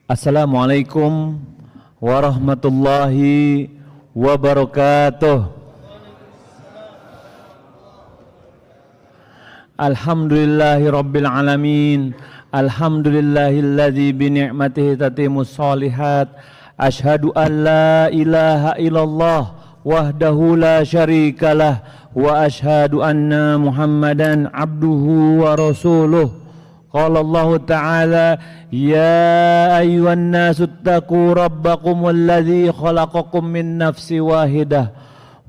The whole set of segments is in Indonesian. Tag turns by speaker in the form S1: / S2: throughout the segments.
S1: Assalamualaikum warahmatullahi wabarakatuh. Alhamdulillahi rabbil alamin. Alhamdulillahilladzi bi ni'matihi tatimmus shalihat. Asyhadu an la ilaha illallah wahdahu la syarikalah wa asyhadu anna Muhammadan abduhu wa rasuluh. Qala Allah Ta'ala ya ayyuhan nasu ittaqu rabbakum alladzi khalaqakum min nafsin wahidah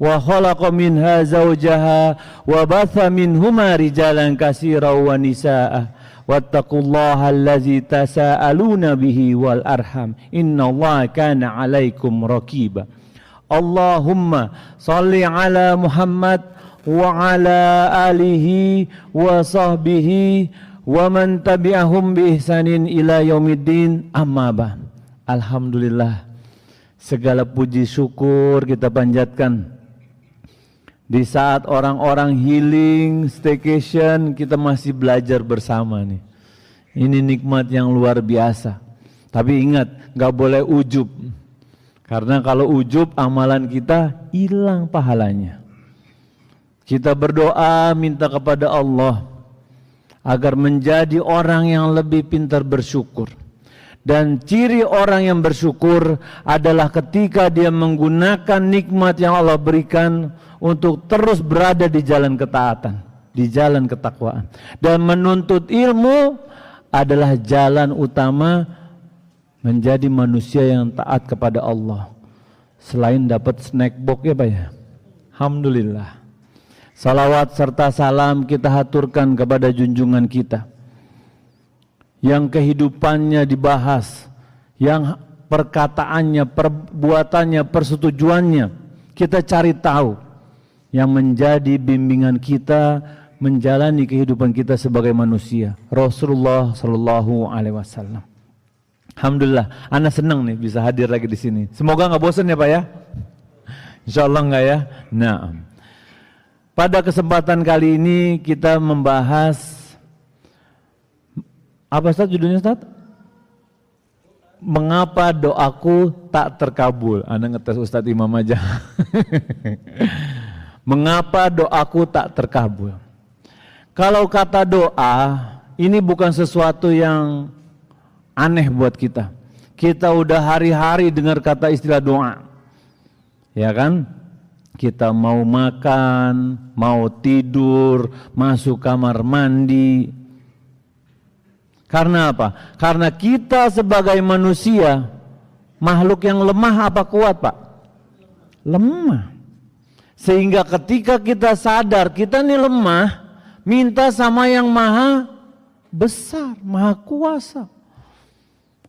S1: wa khalaqa minha zawjaha wa batha minhuma rijalan katsiran wa nisaa'a wattaqullaha allazi tasaaluna bihi wal arham innallaha kana 'alaikum raqiba. Allahumma shalli ala Muhammad wa ala alihi wa sahbihi wa man tabi'ahum bi ihsanin ila yaumiddin, amma ba'd. Alhamdulillah, segala puji syukur kita panjatkan. Di saat orang-orang healing, staycation, kita masih belajar bersama nih. Ini nikmat yang luar biasa. Tapi ingat, gak boleh ujub. Karena kalau ujub, amalan kita hilang pahalanya. Kita berdoa, minta kepada Allah agar menjadi orang yang lebih pintar bersyukur. Dan ciri orang yang bersyukur adalah ketika dia menggunakan nikmat yang Allah berikan untuk terus berada di jalan ketaatan, di jalan ketakwaan. Dan menuntut ilmu adalah jalan utama menjadi manusia yang taat kepada Allah. Selain dapat snack box ya Pak ya. Alhamdulillah. Salawat serta salam kita haturkan kepada junjungan kita yang kehidupannya dibahas, yang perkataannya, perbuatannya, persetujuannya kita cari tahu, yang menjadi bimbingan kita menjalani kehidupan kita sebagai manusia, Rasulullah Shallallahu Alaihi Wasallam. Alhamdulillah, ana senang nih bisa hadir lagi di sini. Semoga nggak bosan ya Pak ya. Insya Allah nggak ya. Nah. Pada kesempatan kali ini kita membahas apa Ustaz judulnya Ustaz? Mengapa doaku tak terkabul? Anda ngetes Ustaz Imam aja. Mengapa doaku tak terkabul? Kalau kata doa ini bukan sesuatu yang aneh buat kita. Kita udah hari-hari dengar kata istilah doa. Ya kan? Kita mau makan, mau tidur, masuk kamar mandi. Karena apa? Karena kita sebagai manusia, makhluk yang lemah apa kuat Pak? Lemah. Sehingga ketika kita sadar kita ini lemah, minta sama yang maha besar, maha kuasa.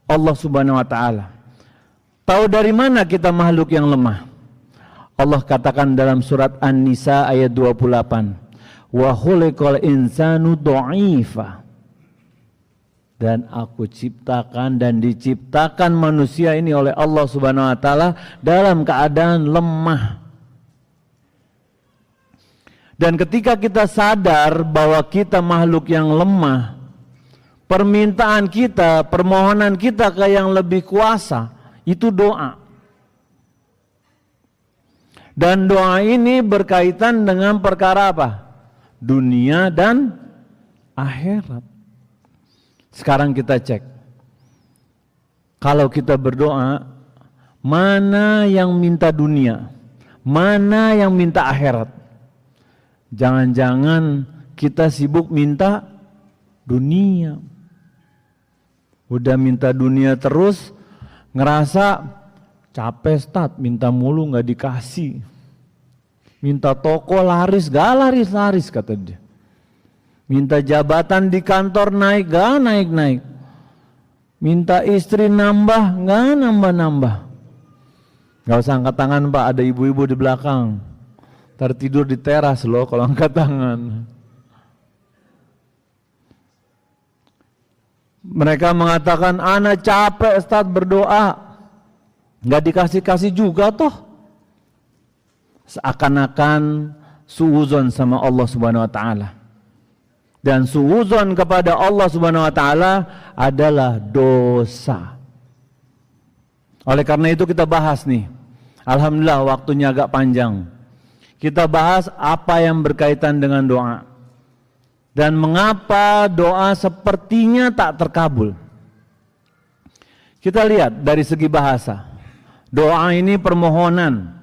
S1: Allah Subhanahu wa Ta'ala. Tahu dari mana kita makhluk yang lemah? Allah katakan dalam surat An-Nisa ayat 28, wa khuliqal insanu dha'ifa. Dan aku ciptakan dan diciptakan manusia ini oleh Allah Subhanahu wa Ta'ala dalam keadaan lemah. Dan ketika kita sadar bahwa kita makhluk yang lemah, permintaan kita, permohonan kita ke yang lebih kuasa itu doa. Dan doa ini berkaitan dengan perkara apa? Dunia dan akhirat. Sekarang kita cek. Kalau kita berdoa, mana yang minta dunia? Mana yang minta akhirat? Jangan-jangan kita sibuk minta dunia. Udah minta dunia terus, ngerasa capek Ustaz, minta mulu nggak dikasih. Minta toko laris, gak laris-laris kata dia. Minta jabatan di kantor naik, gak naik-naik. Minta istri nambah, gak nambah-nambah. Gak usah angkat tangan Pak, ada ibu-ibu di belakang. Ntar tidur di teras loh kalau angkat tangan. Mereka mengatakan, ana capek Ustaz berdoa. Gak dikasih-kasih juga toh. Seakan-akan suuzon sama Allah Subhanahu wa Ta'ala. Dan suuzon kepada Allah Subhanahu wa Ta'ala adalah dosa. Oleh karena itu kita bahas nih. Alhamdulillah waktunya agak panjang. Kita bahas apa yang berkaitan dengan doa. Dan mengapa doa sepertinya tak terkabul. Kita lihat dari segi bahasa. Doa ini permohonan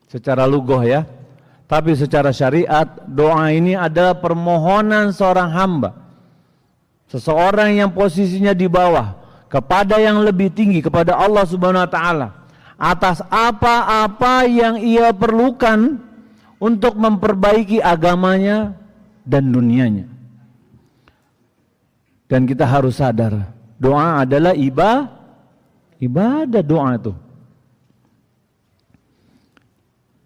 S1: secara lugoh ya. Tapi secara syariat doa ini adalah permohonan seorang hamba. Seseorang yang posisinya di bawah kepada yang lebih tinggi, kepada Allah Subhanahu wa taala, atas apa-apa yang ia perlukan untuk memperbaiki agamanya dan dunianya. Dan kita harus sadar, doa adalah ibadah doa itu.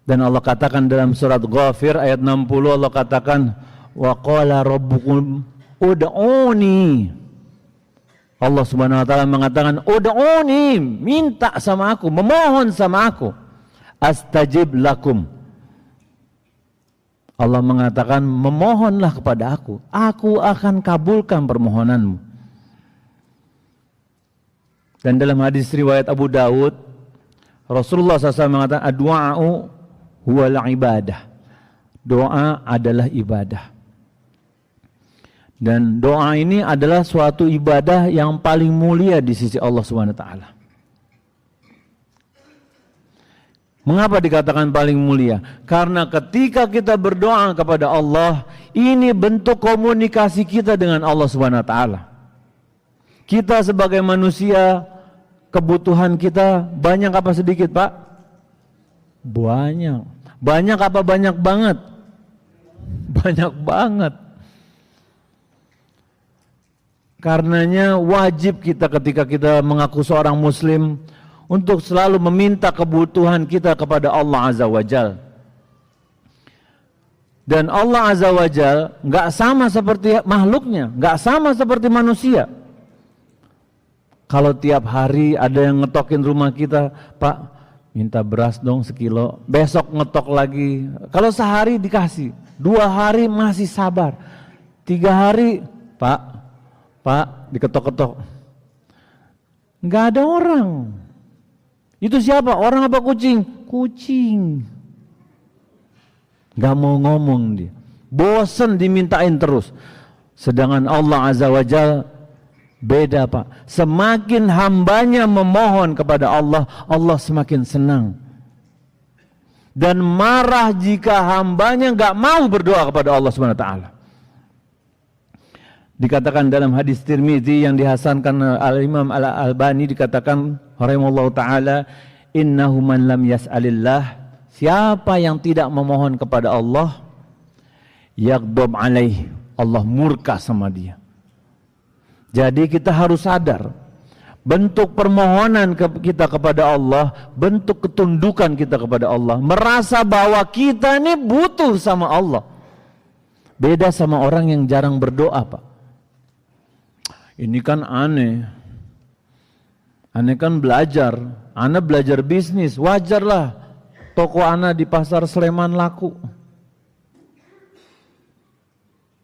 S1: Dan Allah katakan dalam surat Ghafir ayat 60, Allah katakan wa qala rabbukum ud'uni. Allah Subhanahu wa taala mengatakan ud'uni, minta sama aku, memohon sama aku, astajib lakum. Allah mengatakan memohonlah kepada aku akan kabulkan permohonanmu. Dan dalam hadis riwayat Abu Dawud, Rasulullah SAW mengatakan ad-du'a'u huwal ibadah. Doa adalah ibadah. Dan doa ini adalah suatu ibadah yang paling mulia di sisi Allah Subhanahu wa taala. Mengapa dikatakan paling mulia? Karena ketika kita berdoa kepada Allah, ini bentuk komunikasi kita dengan Allah Subhanahu wa taala. Kita sebagai manusia, kebutuhan kita banyak apa sedikit, Pak? Banyak. Banyak apa banyak banget? Banyak banget. Karenanya wajib kita ketika kita mengaku seorang muslim untuk selalu meminta kebutuhan kita kepada Allah Azza wa Jal. Dan Allah Azza wa Jal nggak sama seperti makhluknya, nggak sama seperti manusia. Kalau tiap hari ada yang ngetokin rumah kita, Pak, minta beras dong sekilo, besok ngetok lagi. Kalau sehari dikasih, 2 hari masih sabar, 3 hari, Pak, diketok-ketok. Nggak ada orang. Itu siapa? Orang apa kucing? Kucing. Nggak mau ngomong dia. Bosen dimintain terus. Sedangkan Allah Azza wa Jalla beda, Pak. Semakin hambanya memohon kepada Allah, Allah semakin senang. Dan marah jika hambanya nggak mau berdoa kepada Allah Subhanahu wa taala. Dikatakan dalam hadis Tirmizi yang dihasankan Al-Imam Al-Albani, dikatakan rahimallahu taala, innahu man lam yas'alillah, siapa yang tidak memohon kepada Allah, yaghdab alaih, Allah murka sama dia. Jadi kita harus sadar, bentuk permohonan kita kepada Allah, bentuk ketundukan kita kepada Allah, merasa bahwa kita ini butuh sama Allah. Beda sama orang yang jarang berdoa, Pak. Ini kan aneh kan belajar, ana belajar bisnis, wajarlah toko ana di pasar Sleman laku.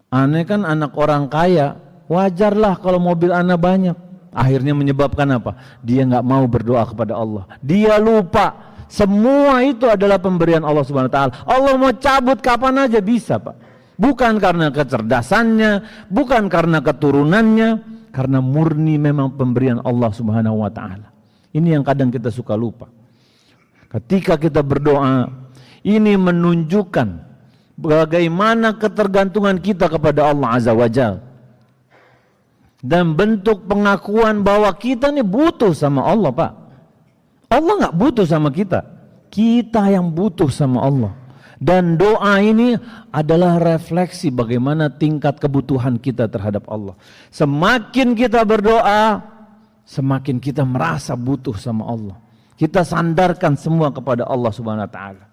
S1: Aneh kan anak orang kaya, wajarlah kalau mobil ana banyak. Akhirnya menyebabkan apa? Dia nggak mau berdoa kepada Allah. Dia lupa semua itu adalah pemberian Allah Subhanahu wa taala. Allah mau cabut kapan aja bisa, Pak. Bukan karena kecerdasannya, bukan karena keturunannya, karena murni memang pemberian Allah Subhanahu wa taala. Ini yang kadang kita suka lupa. Ketika kita berdoa, ini menunjukkan bagaimana ketergantungan kita kepada Allah Azza wa Jalla. Dan bentuk pengakuan bahwa kita ini butuh sama Allah, Pak. Allah nggak butuh sama kita. Kita yang butuh sama Allah. Dan doa ini adalah refleksi bagaimana tingkat kebutuhan kita terhadap Allah. Semakin kita berdoa, semakin kita merasa butuh sama Allah. Kita sandarkan semua kepada Allah Subhanahu wa taala.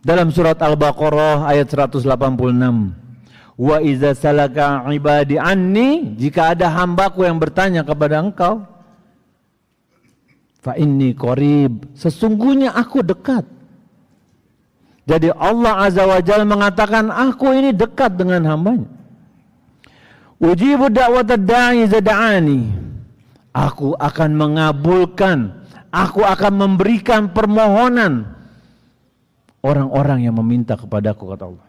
S1: Dalam surat Al-Baqarah ayat 186, wa iza salaka ibadi anni, jika ada hambaku yang bertanya kepada engkau, fa inni qarib, sesungguhnya aku dekat. Jadi Allah Azza wa Jalla mengatakan, aku ini dekat dengan hambanya. Ujibu da'watad da'i iza da'ani, Aku akan mengabulkan, aku akan memberikan permohonan orang-orang yang meminta kepadaku, kata Allah.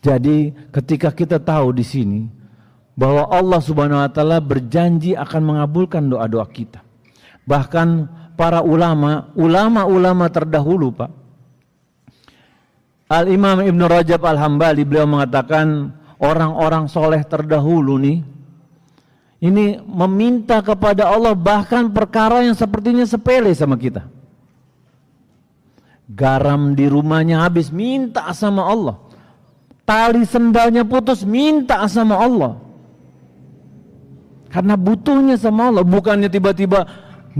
S1: Jadi ketika kita tahu di sini bahwa Allah Subhanahu wa taala berjanji akan mengabulkan doa-doa kita. Bahkan para ulama terdahulu, Pak. Al-Imam Ibn Rajab Al-Hambali beliau mengatakan orang-orang soleh terdahulu nih ini meminta kepada Allah bahkan perkara yang sepertinya sepele sama kita. Garam di rumahnya habis, minta sama Allah. Tali sendalnya putus, minta sama Allah. Karena butuhnya sama Allah. Bukannya tiba-tiba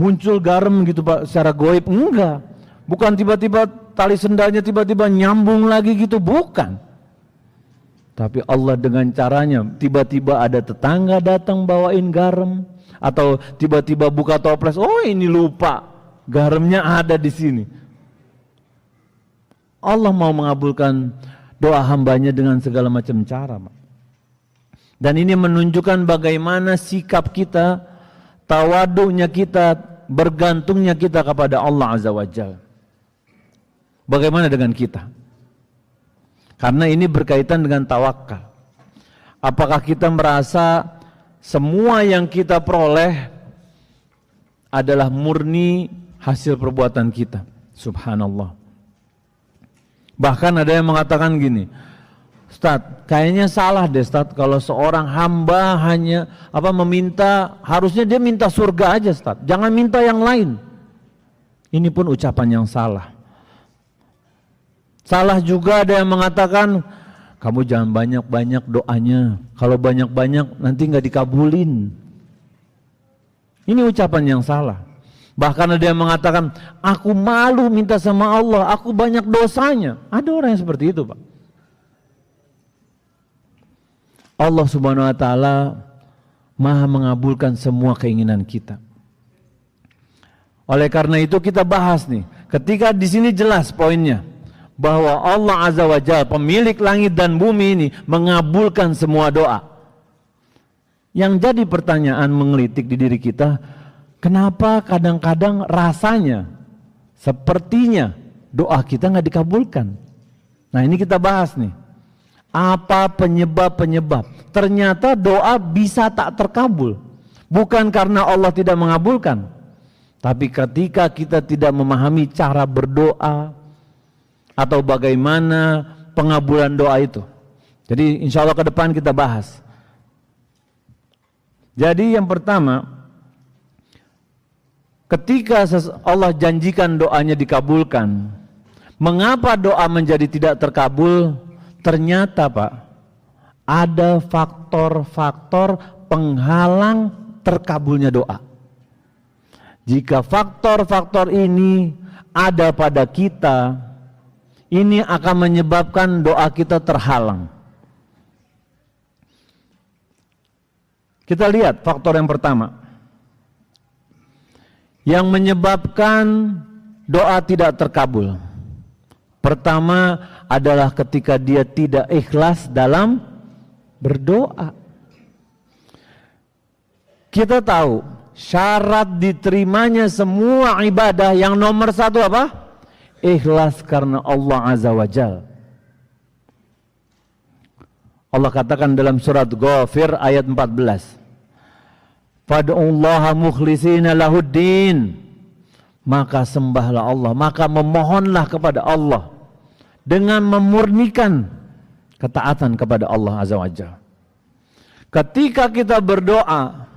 S1: muncul garam gitu Pak secara goib, enggak. Bukan tiba-tiba tali sendalnya tiba-tiba nyambung lagi gitu, bukan. Tapi Allah dengan caranya tiba-tiba ada tetangga datang bawain garam, atau tiba-tiba buka toples, oh ini lupa garamnya ada di sini. Allah mau mengabulkan doa hambanya dengan segala macam cara, Pak. Dan ini menunjukkan bagaimana sikap kita, tawadunya kita, bergantungnya kita kepada Allah Azza wa Jalla. Bagaimana dengan kita? Karena ini berkaitan dengan tawakal. Apakah kita merasa semua yang kita peroleh adalah murni hasil perbuatan kita? Subhanallah. Bahkan ada yang mengatakan gini, Ustaz, kayaknya salah deh Ustaz kalau seorang hamba hanya meminta, harusnya dia minta surga aja Ustaz, jangan minta yang lain. Ini pun ucapan yang salah. Salah juga ada yang mengatakan, kamu jangan banyak-banyak doanya, kalau banyak-banyak nanti nggak dikabulin. Ini ucapan yang salah. Bahkan ada yang mengatakan, aku malu minta sama Allah, aku banyak dosanya. Ada orang yang seperti itu, Pak. Allah Subhanahu wa taala Maha mengabulkan semua keinginan kita. Oleh karena itu kita bahas nih, ketika di sini jelas poinnya bahwa Allah Azza wa Jalla, pemilik langit dan bumi ini mengabulkan semua doa. Yang jadi pertanyaan menggelitik di diri kita, kenapa kadang-kadang rasanya sepertinya doa kita nggak dikabulkan? Nah ini kita bahas nih. Apa penyebab-penyebab? Ternyata doa bisa tak terkabul. Bukan karena Allah tidak mengabulkan, tapi ketika kita tidak memahami cara berdoa atau bagaimana pengabulan doa itu. Jadi insya Allah ke depan kita bahas. Jadi yang pertama, ketika Allah janjikan doanya dikabulkan, mengapa doa menjadi tidak terkabul? Ternyata Pak, ada faktor-faktor penghalang terkabulnya doa. Jika faktor-faktor ini ada pada kita, ini akan menyebabkan doa kita terhalang. Kita lihat faktor yang pertama. Yang menyebabkan doa tidak terkabul. Pertama adalah ketika dia tidak ikhlas dalam berdoa. Kita tahu syarat diterimanya semua ibadah yang nomor satu apa? Ikhlas karena Allah Azza wa Jalla. Allah katakan dalam surat Ghafir ayat 14. Fad'ullaha mukhlishina lahuddin. Maka sembahlah Allah, maka memohonlah kepada Allah dengan memurnikan ketaatan kepada Allah Azza wa Jalla. Ketika kita berdoa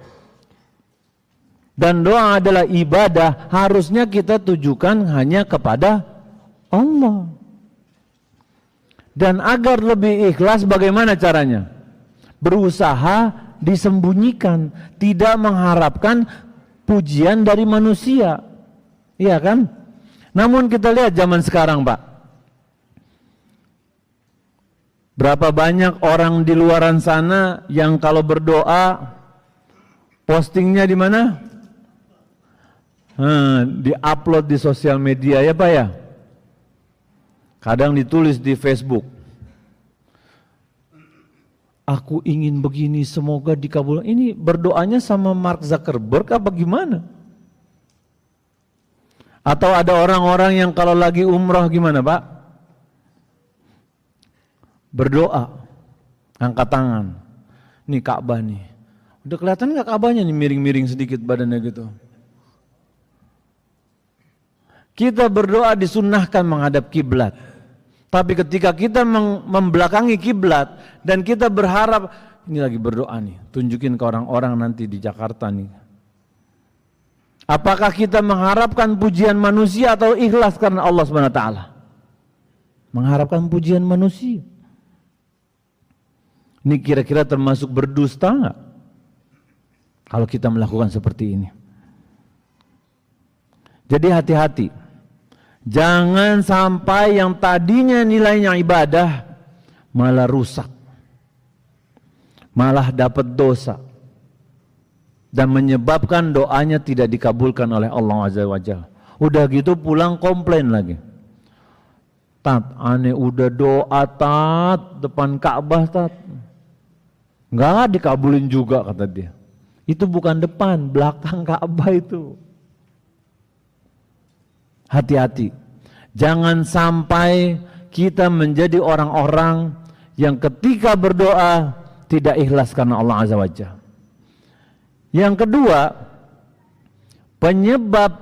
S1: dan doa adalah ibadah, harusnya kita tujukan hanya kepada Allah. Dan agar lebih ikhlas bagaimana caranya? Berusaha disembunyikan, tidak mengharapkan pujian dari manusia. Iya kan? Namun kita lihat zaman sekarang, Pak. Berapa banyak orang di luaran sana yang kalau berdoa postingnya di mana? Di-upload di sosial media ya Pak ya. Kadang ditulis di Facebook. Aku ingin begini, semoga dikabulkan. Ini berdoanya sama Mark Zuckerberg apa gimana? Atau ada orang-orang yang kalau lagi umroh gimana Pak? Berdoa, angkat tangan. Nih Ka'bah nih. Udah kelihatan nggak Ka'bahnya nih miring-miring sedikit badannya gitu. Kita berdoa disunnahkan menghadap kiblat. Tapi ketika kita membelakangi kiblat dan kita berharap, ini lagi berdoa nih, tunjukin ke orang-orang nanti di Jakarta nih. Apakah kita mengharapkan pujian manusia atau ikhlas karena Allah SWT? Mengharapkan pujian manusia. Ini kira-kira termasuk berdusta enggak? Kalau kita melakukan seperti ini. Jadi hati-hati. Jangan sampai yang tadinya nilainya ibadah malah rusak. Malah dapat dosa. Dan menyebabkan doanya tidak dikabulkan oleh Allah Azza wa Jalla. Udah gitu pulang komplain lagi. Tat, aneh udah doa tat depan Ka'bah tat. Enggak dikabulin juga kata dia. Itu bukan depan, belakang Ka'bah itu. Hati-hati. Jangan sampai kita menjadi orang-orang yang ketika berdoa tidak ikhlas karena Allah Azza wa Jalla. Yang kedua, penyebab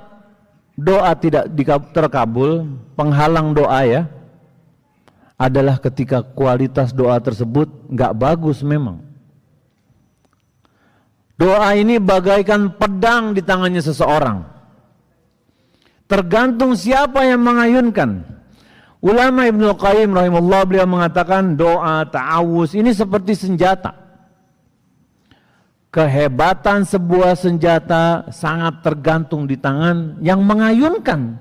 S1: doa tidak terkabul, penghalang doa ya, adalah ketika kualitas doa tersebut nggak bagus memang. Doa ini bagaikan pedang di tangannya seseorang. Tergantung siapa yang mengayunkan. Ulama Ibnu Qayyim rahimahullah beliau mengatakan doa ta'awuz ini seperti senjata. Kehebatan sebuah senjata sangat tergantung di tangan yang mengayunkan.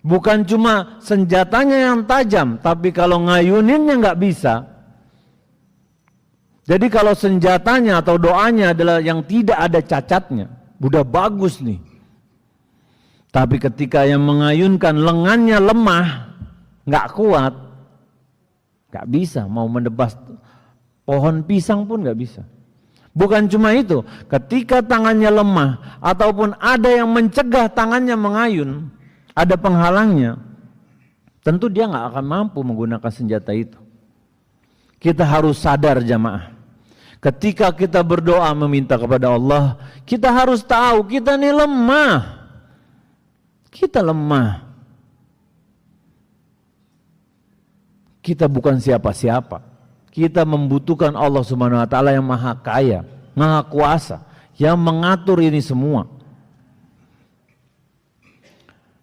S1: Bukan cuma senjatanya yang tajam, tapi kalau ngayuninnya nggak bisa. Jadi kalau senjatanya atau doanya adalah yang tidak ada cacatnya, udah bagus nih. Tapi ketika yang mengayunkan lengannya lemah, nggak kuat, nggak bisa, mau menebas pohon pisang pun nggak bisa. Bukan cuma itu, ketika tangannya lemah ataupun ada yang mencegah tangannya mengayun, ada penghalangnya, tentu dia nggak akan mampu menggunakan senjata itu. Kita harus sadar jamaah, ketika kita berdoa meminta kepada Allah, kita harus tahu kita ini lemah. Kita lemah. Kita bukan siapa-siapa. Kita membutuhkan Allah Subhanahu wa taala yang maha kaya, maha kuasa, yang mengatur ini semua.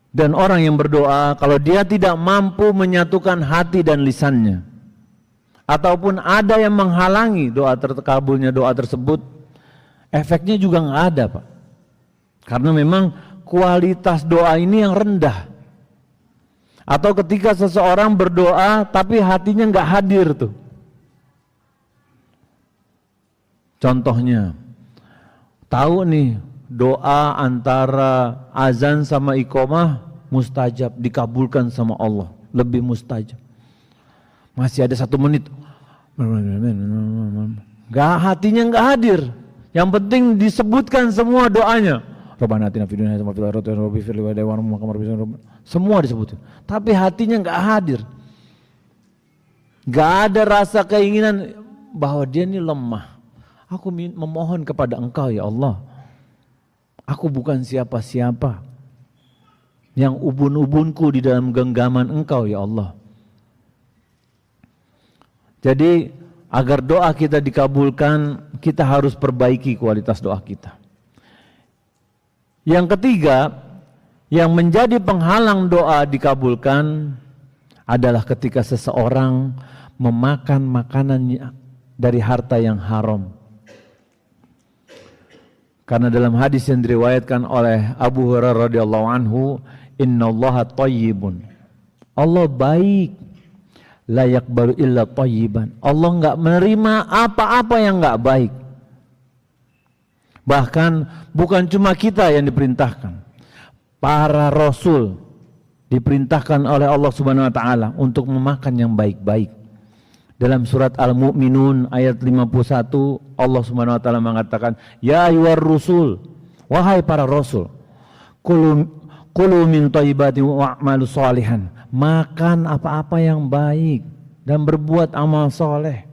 S1: Dan orang yang berdoa, kalau dia tidak mampu menyatukan hati dan lisannya, ataupun ada yang menghalangi doa terkabulnya doa tersebut, efeknya juga nggak ada Pak. Karena memang kualitas doa ini yang rendah. Atau ketika seseorang berdoa tapi hatinya nggak hadir tuh. Contohnya, tahu nih doa antara azan sama iqamah mustajab, dikabulkan sama Allah, lebih mustajab. Masih ada 1 menit, nggak, hatinya nggak hadir. Yang penting disebutkan semua doanya. Rabbana atina fid dunya hasanah wa fil akhirati hasanah wa qina adzabannar. Semua disebutkan, tapi hatinya nggak hadir. Nggak ada rasa keinginan bahwa dia ini lemah. Aku memohon kepada Engkau ya Allah. Aku bukan siapa-siapa. Yang ubun-ubunku di dalam genggaman Engkau ya Allah. Jadi agar doa kita dikabulkan, kita harus perbaiki kualitas doa kita. Yang ketiga, yang menjadi penghalang doa dikabulkan adalah ketika seseorang memakan makanan dari harta yang haram. Karena dalam hadis yang diriwayatkan oleh Abu Hurairah radhiyallahu anhu, innallaha thayyibun. Allah baik. La yaqbalu illa thayyiban. Allah enggak menerima apa-apa yang enggak baik. Bahkan bukan cuma kita yang diperintahkan. Para rasul diperintahkan oleh Allah Subhanahu wa taala untuk memakan yang baik-baik. Dalam surat Al-Mu'minun ayat 51 Allah Subhanahu wa taala mengatakan, "Ya ayyuhar rusul, wahai para rasul, kulu min thayyibati wa'malu sholihan." Makan apa-apa yang baik dan berbuat amal soleh.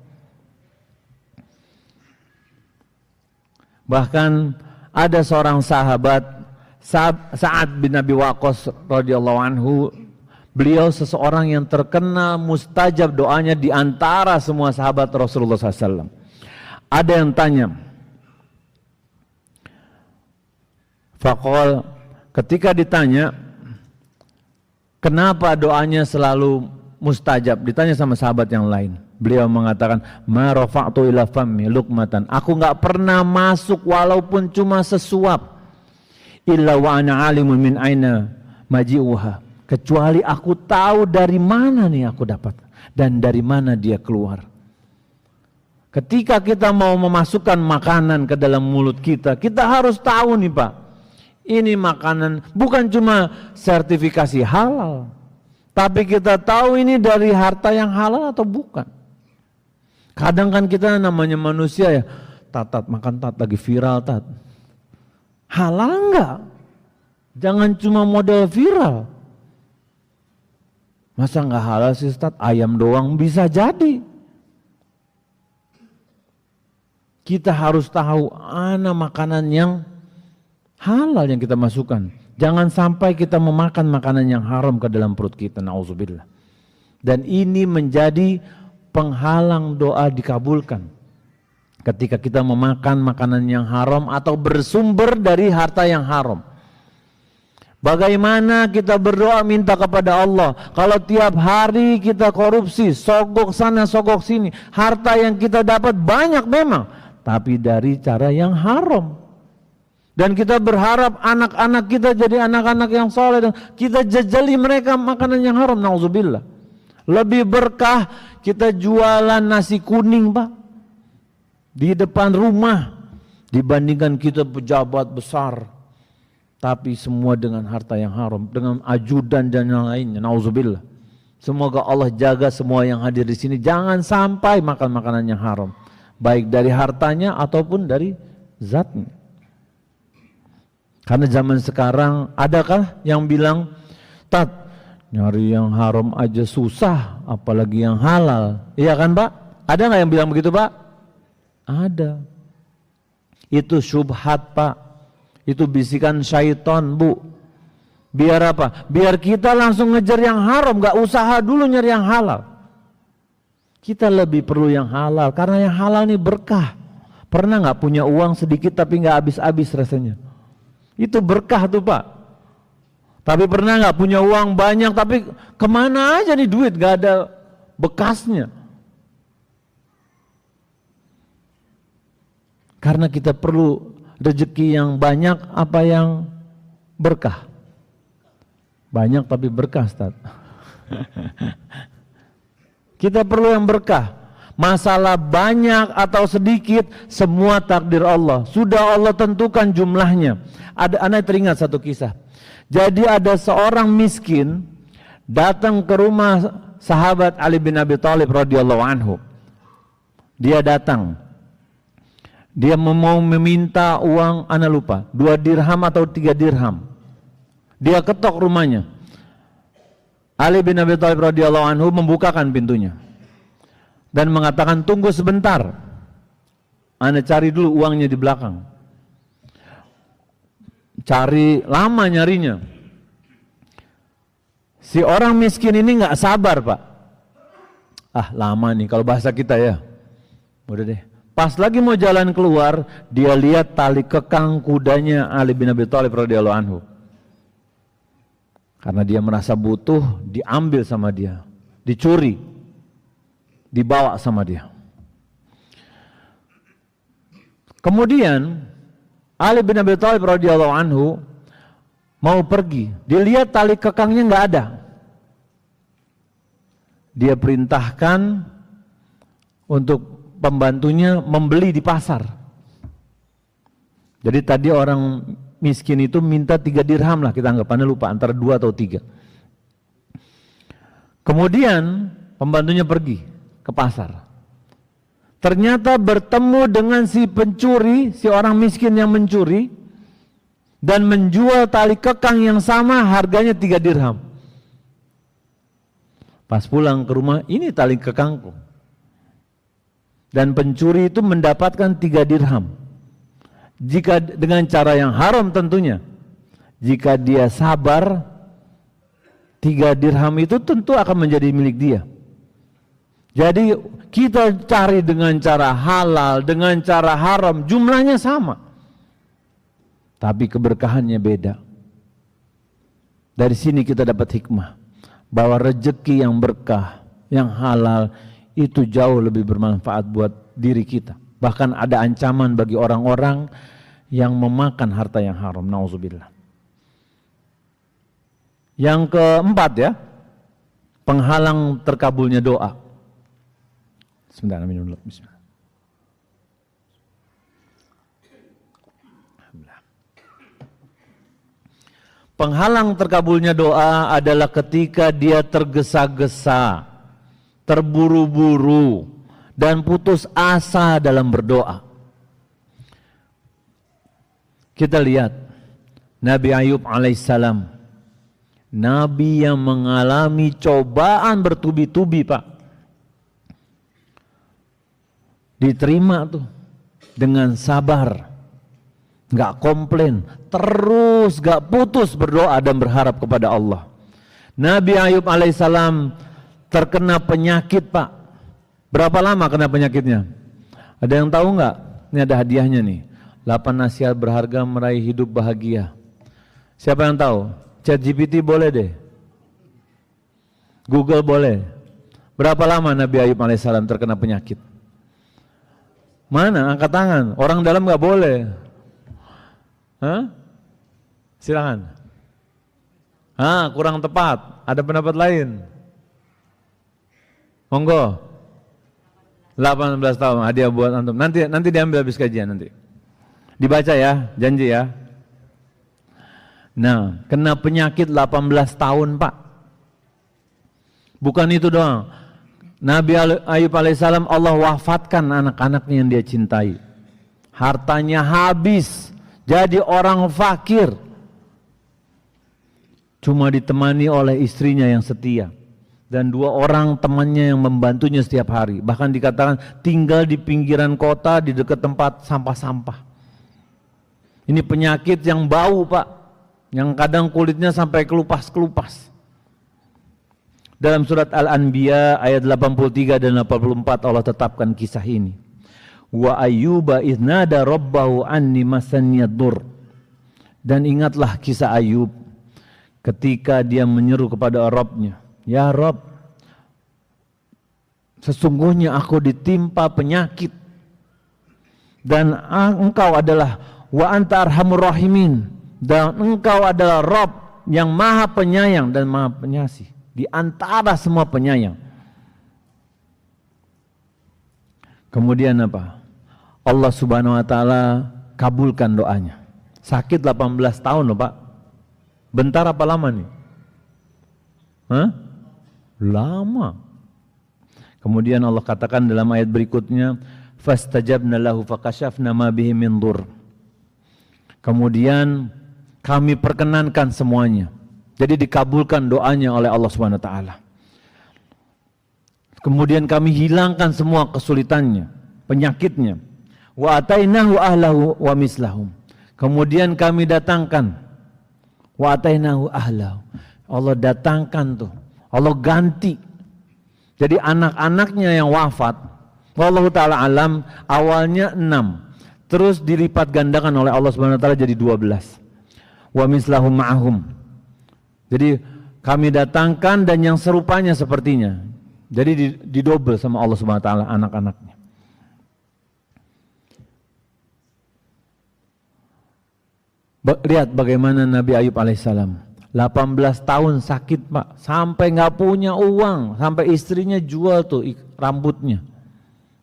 S1: Bahkan ada seorang sahabat Sa'ad bin Abi Waqqas radhiyallahu anhu, beliau seseorang yang terkenal mustajab doanya di antara semua sahabat Rasulullah SAW. Ada yang tanya, faqal, ketika ditanya kenapa doanya selalu mustajab, ditanya sama sahabat yang lain, beliau mengatakan, ma rafa'tu ila fammi luqmatan, aku enggak pernah masuk walaupun cuma sesuap, illa wa ana alimun min aina maji'uha, kecuali aku tahu dari mana nih aku dapat dan dari mana dia keluar. Ketika kita mau memasukkan makanan ke dalam mulut kita, kita harus tahu nih Pak, ini makanan bukan cuma sertifikasi halal, tapi kita tahu ini dari harta yang halal atau bukan. Kadang kan kita namanya manusia ya, tat makan tat lagi viral tat. Halal enggak? Jangan cuma model viral. Masa enggak halal sih Ustaz? Ayam doang bisa jadi. Kita harus tahu mana makanan yang halal yang kita masukkan. Jangan sampai kita memakan makanan yang haram ke dalam perut kita. Nauzubillah. Dan ini menjadi penghalang doa dikabulkan. Ketika kita memakan makanan yang haram atau bersumber dari harta yang haram. Bagaimana kita berdoa minta kepada Allah kalau tiap hari kita korupsi, sogok sana sogok sini, harta yang kita dapat banyak memang, tapi dari cara yang haram. Dan kita berharap anak-anak kita jadi anak-anak yang soleh dan kita jajali mereka makanan yang haram. Nauzubillah. Lebih berkah kita jualan nasi kuning Pak di depan rumah dibandingkan kita pejabat besar tapi semua dengan harta yang haram, dengan ajudan dan yang lainnya. Nauzubillah. Semoga Allah jaga semua yang hadir di sini jangan sampai makan makanan yang haram, baik dari hartanya ataupun dari zatnya. Karena zaman sekarang adakah yang bilang, tat nyari yang haram aja susah, apalagi yang halal. Iya kan Pak? Ada nggak yang bilang begitu Pak? Ada. Itu syubhat Pak. Itu bisikan syaitan Bu. Biar apa? Biar kita langsung ngejar yang haram, nggak usaha dulu nyari yang halal. Kita lebih perlu yang halal, karena yang halal ini berkah. Pernah nggak punya uang sedikit tapi nggak habis-habis rasanya? Itu berkah tuh Pak. Tapi pernah nggak punya uang banyak tapi kemana aja nih duit, gak ada bekasnya. Karena kita perlu rezeki yang banyak apa yang berkah. Banyak tapi berkah Ustaz. Kita perlu yang berkah. Masalah banyak atau sedikit semua takdir Allah. Sudah Allah tentukan jumlahnya. Ana teringat satu kisah. Jadi ada seorang miskin datang ke rumah sahabat Ali bin Abi Thalib radhiyallahu anhu. Dia datang. Dia mau meminta uang, ana lupa, 2 dirham atau 3 dirham. Dia ketok rumahnya. Ali bin Abi Thalib radhiyallahu anhu membukakan pintunya dan mengatakan, tunggu sebentar, ana cari dulu uangnya di belakang. Cari lama nyarinya. Si orang miskin ini nggak sabar Pak. Ah lama nih kalau bahasa kita ya. Udah deh. Pas lagi mau jalan keluar, dia lihat tali kekang kudanya Ali bin Abi Thalib radhiyallahu anhu. Karena dia merasa butuh, diambil sama dia, dicuri, dibawa sama dia. Kemudian Ali bin Abi Thalib radhiyallahu anhu mau pergi, dilihat tali kekangnya nggak ada. Dia perintahkan untuk pembantunya membeli di pasar. Jadi tadi orang miskin itu minta 3 dirham lah, kita anggapannya lupa antara 2 atau 3. Kemudian pembantunya pergi ke pasar. Ternyata bertemu dengan si pencuri, si orang miskin yang mencuri, dan menjual tali kekang yang sama harganya 3 dirham. Pas pulang ke rumah, ini tali kekangku. Dan pencuri itu mendapatkan 3 dirham. Jika dengan cara yang haram tentunya. Jika dia sabar, 3 dirham itu tentu akan menjadi milik dia. Jadi kita cari dengan cara halal, dengan cara haram, jumlahnya sama. Tapi keberkahannya beda. Dari sini kita dapat hikmah bahwa rezeki yang berkah, yang halal itu jauh lebih bermanfaat buat diri kita. Bahkan ada ancaman bagi orang-orang yang memakan harta yang haram. Nauzubillah. Yang keempat ya, penghalang terkabulnya doa. Sebentar, minum dulu. Bismillah. Penghalang terkabulnya doa adalah ketika dia tergesa-gesa, terburu-buru, dan putus asa dalam berdoa. Kita lihat Nabi Ayub alaihissalam, Nabi yang mengalami cobaan bertubi-tubi, Pak. Diterima tuh dengan sabar, gak komplain, terus gak putus berdoa dan berharap kepada Allah. Nabi Ayub alaihissalam terkena penyakit, Pak. Berapa lama kena penyakitnya? Ada yang tahu nggak? Ini ada hadiahnya nih. 8 nasihat berharga meraih hidup bahagia. Siapa yang tahu? ChatGPT boleh deh. Google boleh. Berapa lama Nabi Ayub alaihissalam terkena penyakit? Mana? Angkat tangan. Orang dalam nggak boleh. Hah? Silakan. Kurang tepat. Ada pendapat lain? Monggo. 18 tahun hadiah buat antum. Nanti diambil habis kajian nanti. Dibaca ya, janji ya. Nah, kena penyakit 18 tahun, Pak. Bukan itu doang. Nabi Ayub alaihissalam Allah wafatkan anak-anaknya yang dia cintai. Hartanya habis, jadi orang fakir. Cuma ditemani oleh istrinya yang setia. Dan 2 orang temannya yang membantunya setiap hari. Bahkan dikatakan tinggal di pinggiran kota di dekat tempat sampah-sampah. Ini penyakit yang bau, Pak. Yang kadang kulitnya sampai kelupas-kelupas. Dalam surat Al-Anbiya ayat 83 dan 84 Allah tetapkan kisah ini. Wa ayyuba idnada rabbahu anni masanniyadur. Dan ingatlah kisah Ayub ketika dia menyeru kepada Rabbnya. Ya Rabb, sesungguhnya aku ditimpa penyakit dan engkau adalah wa anta arhamur rahimin, dan engkau adalah Rabb yang maha penyayang dan maha penyasih di antara semua penyayang. Kemudian apa? Allah subhanahu wa ta'ala kabulkan doanya. Sakit 18 tahun loh, Pak. Bentar apa lama nih? Lama. Kemudian Allah katakan dalam ayat berikutnya, fastajabna lahu fakashafna ma bihi min dur. Kemudian kami perkenankan semuanya. Jadi dikabulkan doanya oleh Allah Subhanahu wa taala. Kemudian kami hilangkan semua kesulitannya, penyakitnya. Wa atainahu ahlahu wa mislahum. Kemudian kami datangkan wa atainahu ahlahu. Allah datangkan tuh. Allah ganti. Jadi anak-anaknya yang wafat, wallahu ta'ala alam, awalnya 6. Terus dilipat gandakan oleh Allah Subhanahu wa taala jadi 12. Wa mislahum ma'ahum. Jadi kami datangkan dan yang serupanya sepertinya. Jadi didobel sama Allah Subhanahu wa taala anak-anaknya. Lihat bagaimana Nabi Ayub alaihissalam. 18 tahun sakit, Pak, sampai nggak punya uang, sampai istrinya jual tuh rambutnya,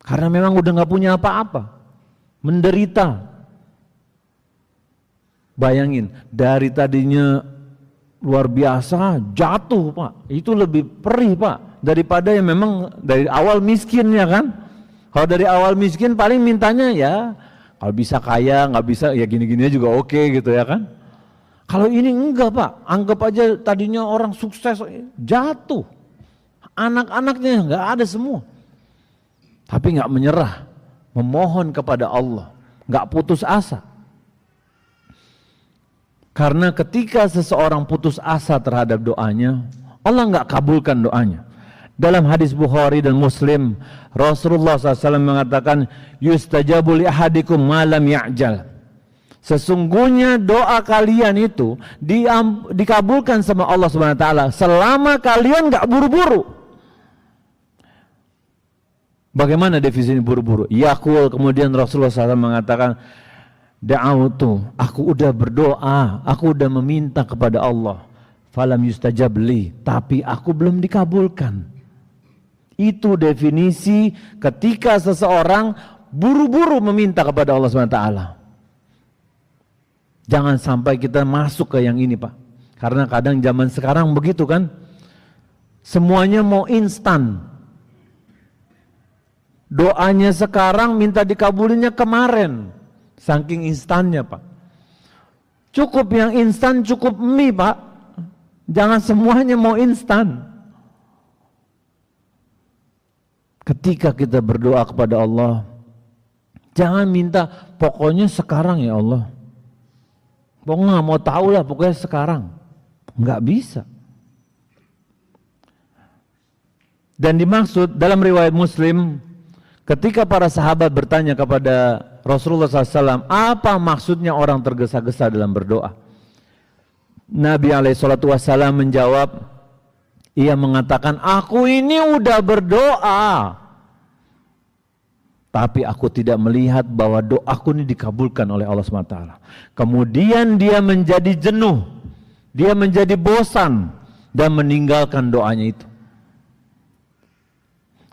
S1: karena memang udah nggak punya apa-apa, menderita. Bayangin, dari tadinya luar biasa jatuh, Pak, itu lebih perih, Pak. daripada yang memang dari awal miskin, ya kan? Kalau dari awal miskin paling mintanya ya kalau bisa kaya, nggak bisa ya gini-gini juga oke gitu, ya kan? Kalau ini enggak Pak, anggap aja tadinya orang sukses jatuh, anak-anaknya nggak ada semua, tapi nggak menyerah, memohon kepada Allah, nggak putus asa. Karena ketika seseorang putus asa terhadap doanya, Allah nggak kabulkan doanya. Dalam hadis Bukhari dan Muslim, Rasulullah SAW mengatakan, yustajabu li ahadikum ma lam ya'jal. Sesungguhnya doa kalian itu dikabulkan sama Allah Subhanahu wa taala selama kalian nggak buru-buru. Bagaimana definisi buru-buru? Yaqul, kemudian Rasulullah SAW mengatakan, da'autu, aku udah berdoa, aku udah meminta kepada Allah, falam yustajab li, tapi aku belum dikabulkan. Itu definisi ketika seseorang buru-buru meminta kepada Allah SWT. Jangan sampai kita masuk ke yang ini Pak, karena kadang zaman sekarang begitu kan, semuanya mau instan. Doanya sekarang minta dikabulinya kemarin, saking instannya Pak. Cukup yang instan, cukup mie Pak. Jangan semuanya mau instan. Ketika kita berdoa kepada Allah, jangan minta pokoknya sekarang ya Allah. Pokoknya nggak mau tahu lah, pokoknya sekarang. Nggak bisa. Dan dimaksud dalam riwayat Muslim, ketika para sahabat bertanya kepada Rasulullah SAW, apa maksudnya orang tergesa-gesa dalam berdoa? Nabi SAW menjawab, ia mengatakan, aku ini udah berdoa, tapi aku tidak melihat bahwa doaku ini dikabulkan oleh Allah SWT. Kemudian dia menjadi jenuh, dia menjadi bosan, dan meninggalkan doanya itu.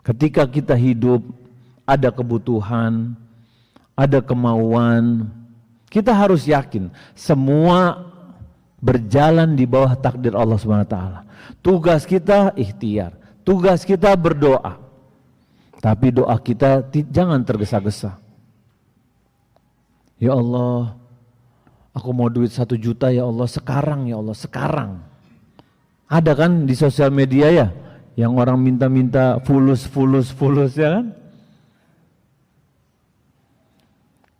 S1: Ketika kita hidup, ada kebutuhan, ada kemauan, kita harus yakin semua berjalan di bawah takdir Allah SWT. Tugas kita ikhtiar, tugas kita berdoa, tapi doa kita jangan tergesa-gesa. Ya Allah, aku mau duit 1 juta ya Allah, sekarang ya Allah, sekarang. Ada kan di sosial media ya, yang orang minta-minta fulus ya kan?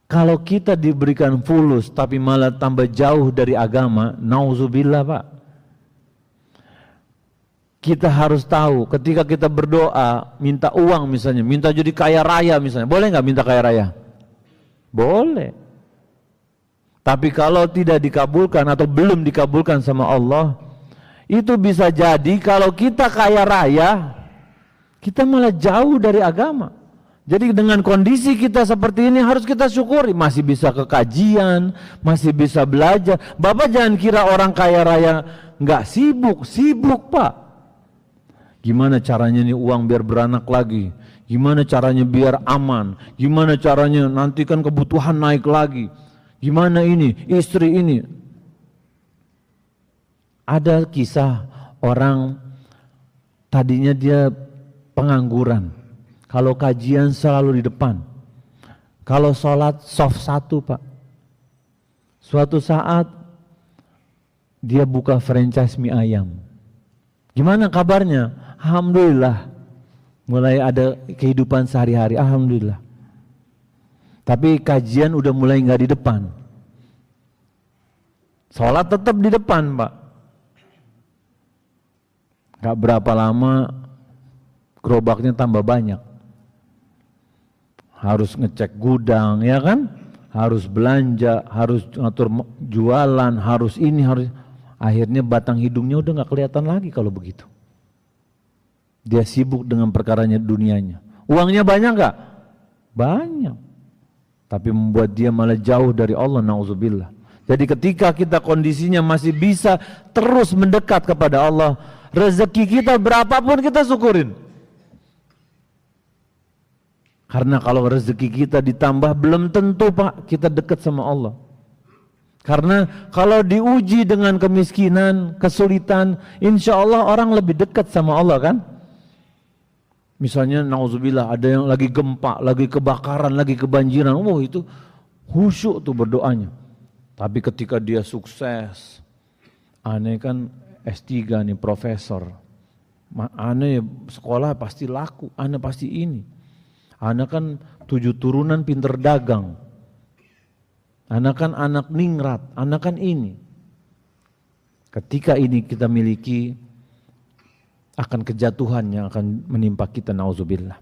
S1: Kalau kita diberikan fulus tapi malah tambah jauh dari agama, nauzubillah Pak. Kita harus tahu ketika kita berdoa, minta uang misalnya, minta jadi kaya raya misalnya, boleh nggak minta kaya raya? Boleh. Tapi kalau tidak dikabulkan atau belum dikabulkan sama Allah, itu bisa jadi kalau kita kaya raya, kita malah jauh dari agama. Jadi dengan kondisi kita seperti ini harus kita syukuri, masih bisa ke kajian, masih bisa belajar. Bapak jangan kira orang kaya raya nggak sibuk, sibuk Pak. Gimana caranya nih uang biar beranak lagi? Gimana caranya biar aman? Gimana caranya nanti kan kebutuhan naik lagi? Gimana ini, istri ini? Ada kisah orang tadinya dia pengangguran. Kalau kajian selalu di depan. Kalau sholat soft 1 Pak. Suatu saat dia buka franchise mie ayam. Gimana kabarnya? Alhamdulillah. Mulai ada kehidupan sehari-hari. Alhamdulillah. Tapi kajian udah mulai nggak di depan. Sholat tetap di depan Pak. Gak berapa lama gerobaknya tambah banyak. Harus ngecek gudang ya kan, harus belanja, harus ngatur jualan, harus ini, harus. Akhirnya batang hidungnya udah gak kelihatan lagi kalau begitu. Dia sibuk dengan perkaranya dunianya. Uangnya banyak gak? Banyak. Tapi membuat dia malah jauh dari Allah, na'udzubillah. Jadi ketika kita kondisinya masih bisa terus mendekat kepada Allah, rezeki kita berapapun kita syukurin. Karena kalau rezeki kita ditambah belum tentu Pak kita dekat sama Allah. Karena kalau diuji dengan kemiskinan, kesulitan, insya Allah orang lebih dekat sama Allah kan. Misalnya nauzubillah ada yang lagi gempa, lagi kebakaran, lagi kebanjiran. Oh itu khusyuk tuh berdoanya. Tapi ketika dia sukses, aneh kan S3 nih profesor. Aneh sekolah pasti laku, aneh pasti ini. Aneh kan 7 turunan pinter dagang. Aneh kan anak ningrat, aneh kan ini. Ketika ini kita miliki, akan kejatuhan yang akan menimpa kita, nauzubillah.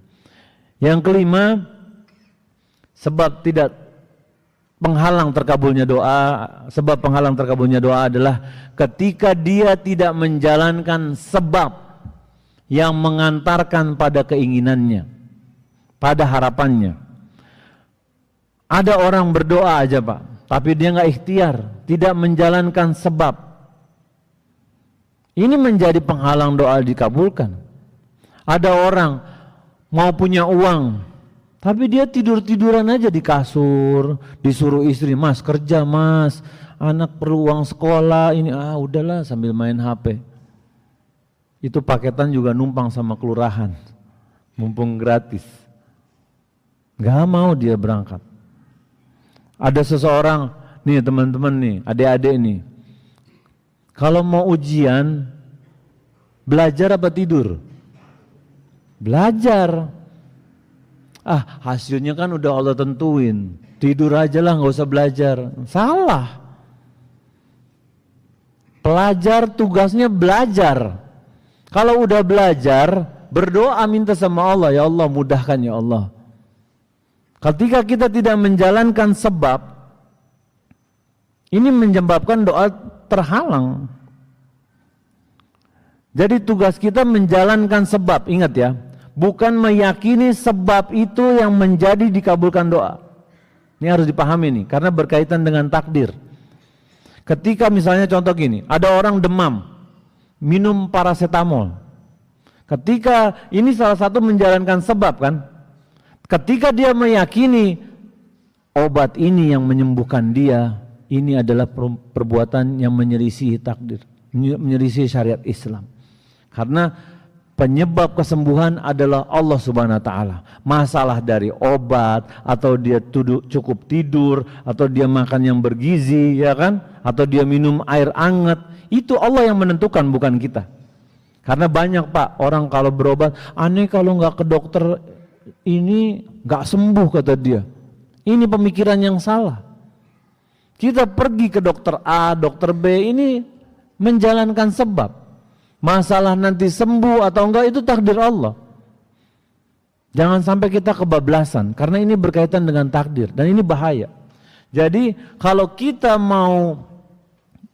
S1: Yang kelima, sebab penghalang terkabulnya doa adalah ketika dia tidak menjalankan sebab yang mengantarkan pada keinginannya, pada harapannya. Ada orang berdoa aja Pak, tapi dia nggak ikhtiar, tidak menjalankan sebab. Ini menjadi penghalang doa dikabulkan. Ada orang mau punya uang, tapi dia tidur-tiduran aja di kasur, disuruh istri, mas kerja mas, anak perlu uang sekolah, ini udahlah sambil main HP. Itu paketan juga numpang sama kelurahan, mumpung gratis. Gak mau dia berangkat. Ada seseorang, nih teman-teman nih, adik-adik nih, kalau mau ujian, belajar apa tidur? Belajar. Hasilnya kan udah Allah tentuin. Tidur aja lah, nggak usah belajar. Salah. Pelajar tugasnya belajar. Kalau udah belajar, berdoa minta sama Allah, ya Allah mudahkan ya Allah. Ketika kita tidak menjalankan sebab, ini menyebabkan doa terhalang. Jadi tugas kita menjalankan sebab, ingat ya, bukan meyakini sebab itu yang menjadi dikabulkan doa. Ini harus dipahami nih, karena berkaitan dengan takdir. Ketika misalnya contoh gini, ada orang demam, minum paracetamol. Ketika ini salah satu menjalankan sebab kan, ketika dia meyakini obat ini yang menyembuhkan dia, ini adalah perbuatan yang menyelisih takdir, menyelisih syariat Islam. Karena penyebab kesembuhan adalah Allah Subhanahu wa taala. Masalah dari obat atau dia cukup tidur atau dia makan yang bergizi ya kan, atau dia minum air hangat, itu Allah yang menentukan bukan kita. Karena banyak Pak orang kalau berobat, aneh kalau nggak ke dokter ini nggak sembuh kata dia. Ini pemikiran yang salah. Kita pergi ke dokter A, dokter B, ini menjalankan sebab. Masalah nanti sembuh atau enggak itu takdir Allah. Jangan sampai kita kebablasan, karena ini berkaitan dengan takdir dan ini bahaya. Jadi kalau kita mau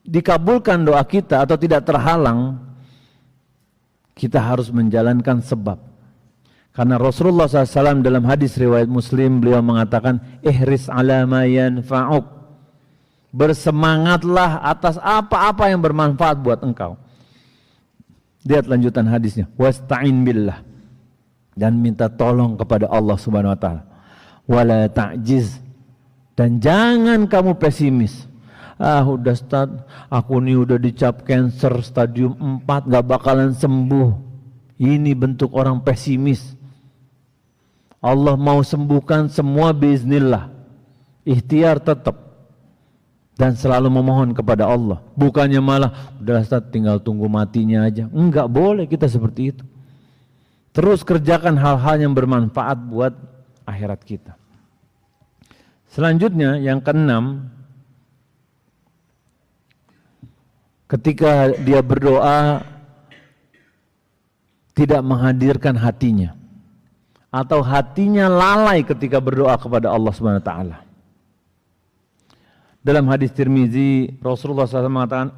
S1: dikabulkan doa kita atau tidak terhalang, kita harus menjalankan sebab. Karena Rasulullah SAW dalam hadis riwayat Muslim, beliau mengatakan, ihris ala ma yanfa'uk, bersemangatlah atas apa-apa yang bermanfaat buat engkau. Lihat lanjutan hadisnya, wasta'in billah, dan minta tolong kepada Allah Subhanahu wa taala. Wala ta'jiz, dan jangan kamu pesimis. Udah Ustaz, aku nih udah dicap cancer stadium 4, gak bakalan sembuh. Ini bentuk orang pesimis. Allah mau sembuhkan semua biiznillah. Ikhtiar tetap. Dan selalu memohon kepada Allah. Bukannya malah, udah Ustaz tinggal tunggu matinya aja. Enggak boleh kita seperti itu. Terus kerjakan hal-hal yang bermanfaat buat akhirat kita. Selanjutnya yang keenam, ketika dia berdoa tidak menghadirkan hatinya, atau hatinya lalai ketika berdoa kepada Allah Subhanahu wa taala. Dalam hadis Tirmizi, Rasulullah SAW mengatakan,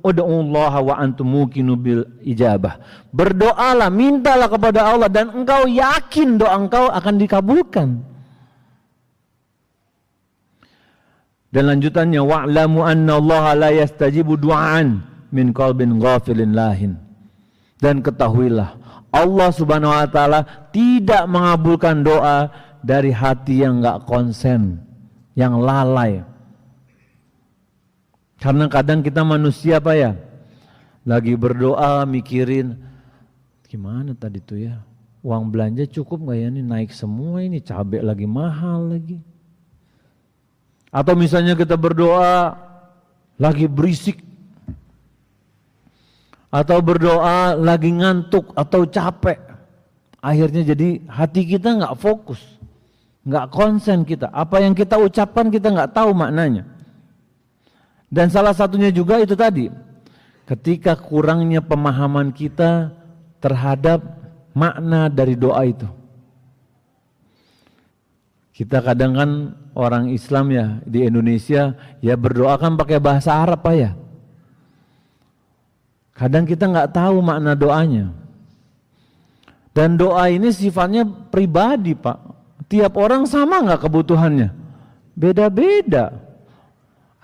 S1: "Ud'ullaha wa antum muqinu bil ijabah." Berdoalah, mintalah kepada Allah dan engkau yakin doa engkau akan dikabulkan. Dan lanjutannya, wa'lamu anna Allah la yastajibu du'an min qalbin ghafilin lahin. Dan ketahuilah, Allah Subhanahu wa taala tidak mengabulkan doa dari hati yang enggak konsen, yang lalai. Karena kadang kita manusia Pak ya, lagi berdoa mikirin gimana tadi tuh ya, uang belanja cukup nggak ya, ini naik semua, ini cabai lagi mahal lagi. Atau misalnya kita berdoa lagi berisik, atau berdoa lagi ngantuk atau capek, akhirnya jadi hati kita nggak fokus, nggak konsen kita. Apa yang kita ucapkan kita nggak tahu maknanya. Dan salah satunya juga itu tadi, ketika kurangnya pemahaman kita terhadap makna dari doa itu. Kita kadang kan orang Islam ya di Indonesia ya berdoa kan pakai bahasa Arab Pak ya. Kadang kita nggak tahu makna doanya. Dan doa ini sifatnya pribadi Pak. Tiap orang sama nggak kebutuhannya? Beda-beda.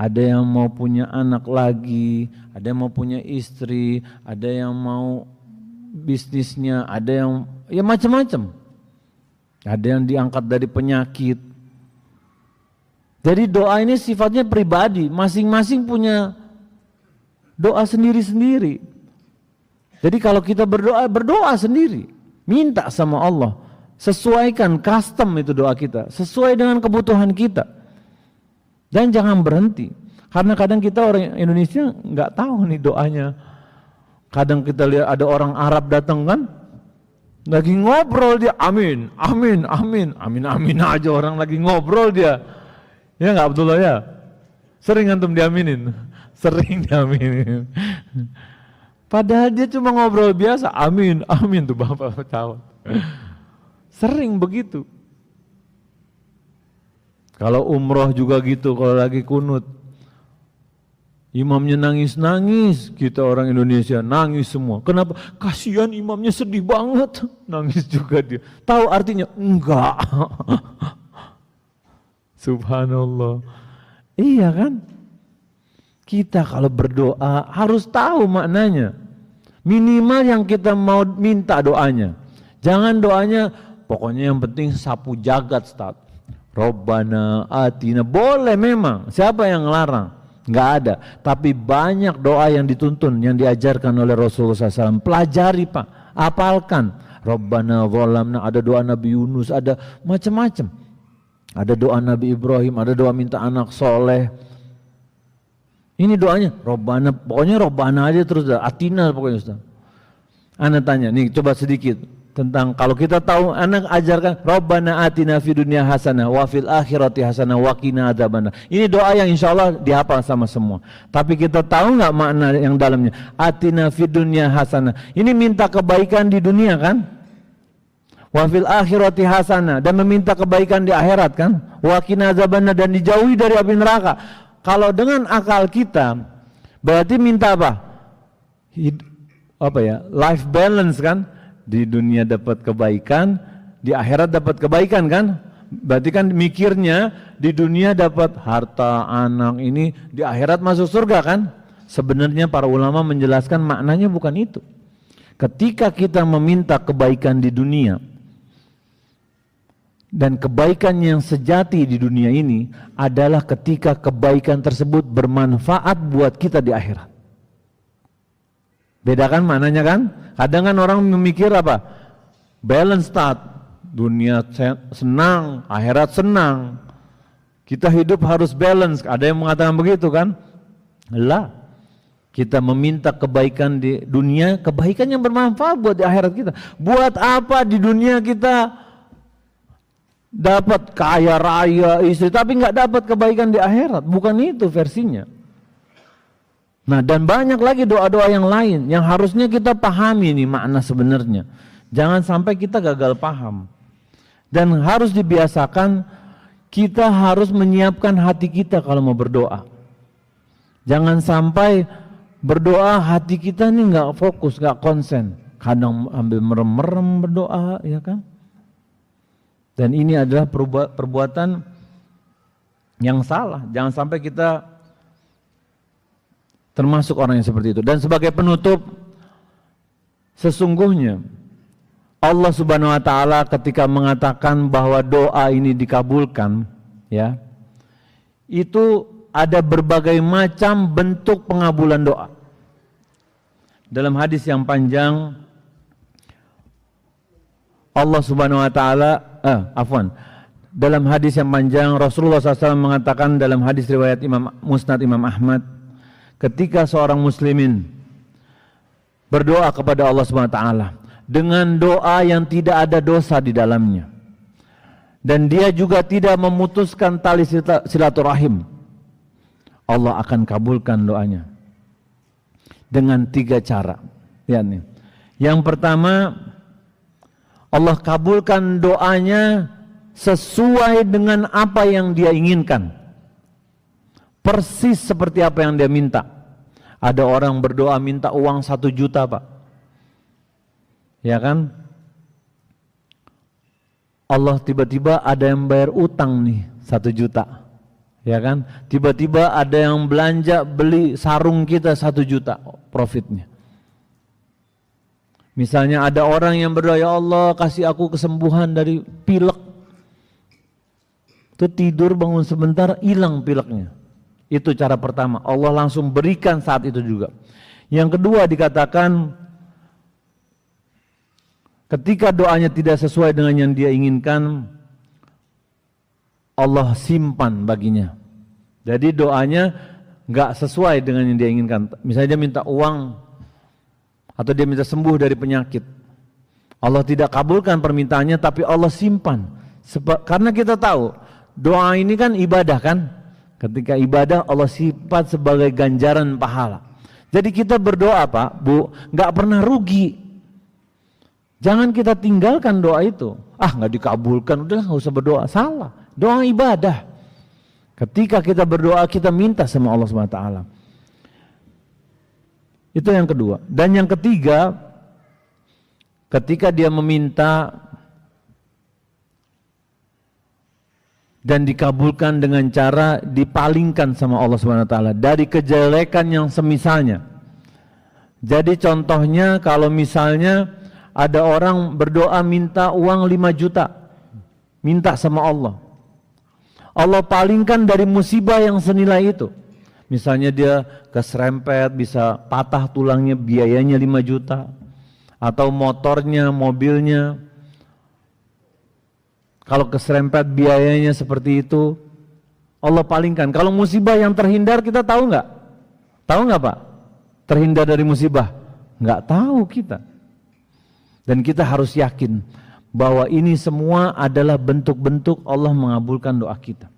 S1: Ada yang mau punya anak lagi, ada yang mau punya istri, ada yang mau bisnisnya, ada yang ya macam-macam. Ada yang diangkat dari penyakit. Jadi doa ini sifatnya pribadi, masing-masing punya doa sendiri-sendiri. Jadi kalau kita berdoa, berdoa sendiri, minta sama Allah, sesuaikan custom itu doa kita, sesuai dengan kebutuhan kita. Dan jangan berhenti, karena kadang kita orang Indonesia nggak tahu nih doanya. Kadang kita lihat ada orang Arab datang kan, lagi ngobrol dia, amin, amin, amin, amin, amin aja orang lagi ngobrol dia. Ya nggak Abdullah ya? Sering antum diaminin, sering diaminin. Padahal dia cuma ngobrol biasa, amin, amin tuh bapak tahu. Sering begitu. Kalau umroh juga gitu, kalau lagi kunut, imamnya nangis-nangis, kita orang Indonesia nangis semua. Kenapa? Kasihan imamnya sedih banget, nangis juga dia. Tahu artinya? Enggak. Subhanallah. Iya kan? Kita kalau berdoa harus tahu maknanya. Minimal yang kita mau minta doanya. Jangan doanya, pokoknya yang penting sapu jagat Ustaz. Robbana atina, boleh memang, siapa yang ngelarang? Enggak ada, tapi banyak doa yang dituntun, yang diajarkan oleh Rasulullah SAW. Pelajari Pak, apalkan. Robbana zalamna, ada doa Nabi Yunus, ada macam-macam. Ada doa Nabi Ibrahim, ada doa minta anak soleh. Ini doanya, Robbana, pokoknya Robbana aja terus, atina pokoknya Ustaz. Ana tanya, nih coba sedikit. Tentang kalau kita tahu, anak ajarkan Rabbana atina fid dunya hasanah wa fil akhirati hasanah wa qina adzabannar. Ini doa yang insya Allah dihafal sama semua. Tapi kita tahu nggak makna yang dalamnya? Atina fid dunya hasanah. Ini minta kebaikan di dunia kan? Wa fil akhirati hasanah, dan meminta kebaikan di akhirat kan? Wa qina adzabannar, dan dijauhi dari api neraka. Kalau dengan akal kita berarti minta apa? Apa ya? Life balance kan? Di dunia dapat kebaikan, di akhirat dapat kebaikan kan? Berarti kan mikirnya di dunia dapat harta, anak ini, di akhirat masuk surga kan? Sebenarnya para ulama menjelaskan maknanya bukan itu. Ketika kita meminta kebaikan di dunia, dan kebaikan yang sejati di dunia ini adalah ketika kebaikan tersebut bermanfaat buat kita di akhirat. Bedakan maknanya kan? Kadang kan orang memikir apa? Balance start, dunia senang, akhirat senang. Kita hidup harus balance. Ada yang mengatakan begitu kan? Lah, kita meminta kebaikan di dunia, kebaikan yang bermanfaat buat di akhirat kita. Buat apa di dunia kita dapat kaya raya istri, tapi nggak dapat kebaikan di akhirat? Bukan itu versinya. Nah, dan banyak lagi doa-doa yang lain yang harusnya kita pahami nih makna sebenarnya. Jangan sampai kita gagal paham. Dan harus dibiasakan, kita harus menyiapkan hati kita kalau mau berdoa. Jangan sampai berdoa hati kita nih nggak fokus, nggak konsen. Kadang ambil merem-merem berdoa, ya kan? Dan ini adalah perbuatan yang salah. Jangan sampai kita termasuk orang yang seperti itu. Dan sebagai penutup, sesungguhnya Allah Subhanahu wa taala ketika mengatakan bahwa doa ini dikabulkan, ya, itu ada berbagai macam bentuk pengabulan doa. Dalam hadis yang panjang, Allah Subhanahu wa taala dalam hadis yang panjang Rasulullah SAW mengatakan dalam hadis riwayat Musnad Imam Ahmad, ketika seorang muslimin berdoa kepada Allah Subhanahu wa taala dengan doa yang tidak ada dosa di dalamnya, dan dia juga tidak memutuskan tali silaturahim, Allah akan kabulkan doanya dengan 3 cara. Yani, yang pertama, Allah kabulkan doanya sesuai dengan apa yang dia inginkan, persis seperti apa yang dia minta. Ada orang berdoa minta uang 1 juta, Pak, ya kan? Allah tiba-tiba ada yang bayar utang nih 1 juta, ya kan? Tiba-tiba ada yang belanja beli sarung kita 1 juta profitnya. Misalnya ada orang yang berdoa, ya Allah kasih aku kesembuhan dari pilek. Itu tidur bangun sebentar hilang pileknya. Itu cara pertama, Allah langsung berikan saat itu juga. Yang kedua dikatakan ketika doanya tidak sesuai dengan yang dia inginkan, Allah simpan baginya. Jadi doanya nggak sesuai dengan yang dia inginkan. Misalnya dia minta uang atau dia minta sembuh dari penyakit, Allah tidak kabulkan permintaannya, tapi Allah simpan. Karena kita tahu doa ini kan ibadah kan. Ketika ibadah Allah simpan sebagai ganjaran pahala. Jadi kita berdoa Pak, Bu, nggak pernah rugi. Jangan kita tinggalkan doa itu. Nggak dikabulkan, udah nggak usah berdoa. Salah, doa ibadah. Ketika kita berdoa kita minta sama Allah SWT. Itu yang kedua. Dan yang ketiga, ketika dia meminta dan dikabulkan dengan cara dipalingkan sama Allah SWT dari kejelekan yang semisalnya. Jadi contohnya kalau misalnya ada orang berdoa minta uang 5 juta, minta sama Allah, Allah palingkan dari musibah yang senilai itu. Misalnya dia keserempet, bisa patah tulangnya, biayanya 5 juta. Atau motornya, mobilnya, kalau keserempet biayanya seperti itu, Allah palingkan. Kalau musibah yang terhindar kita tahu nggak? Tahu nggak Pak? Terhindar dari musibah? Nggak tahu kita. Dan kita harus yakin bahwa ini semua adalah bentuk-bentuk Allah mengabulkan doa kita.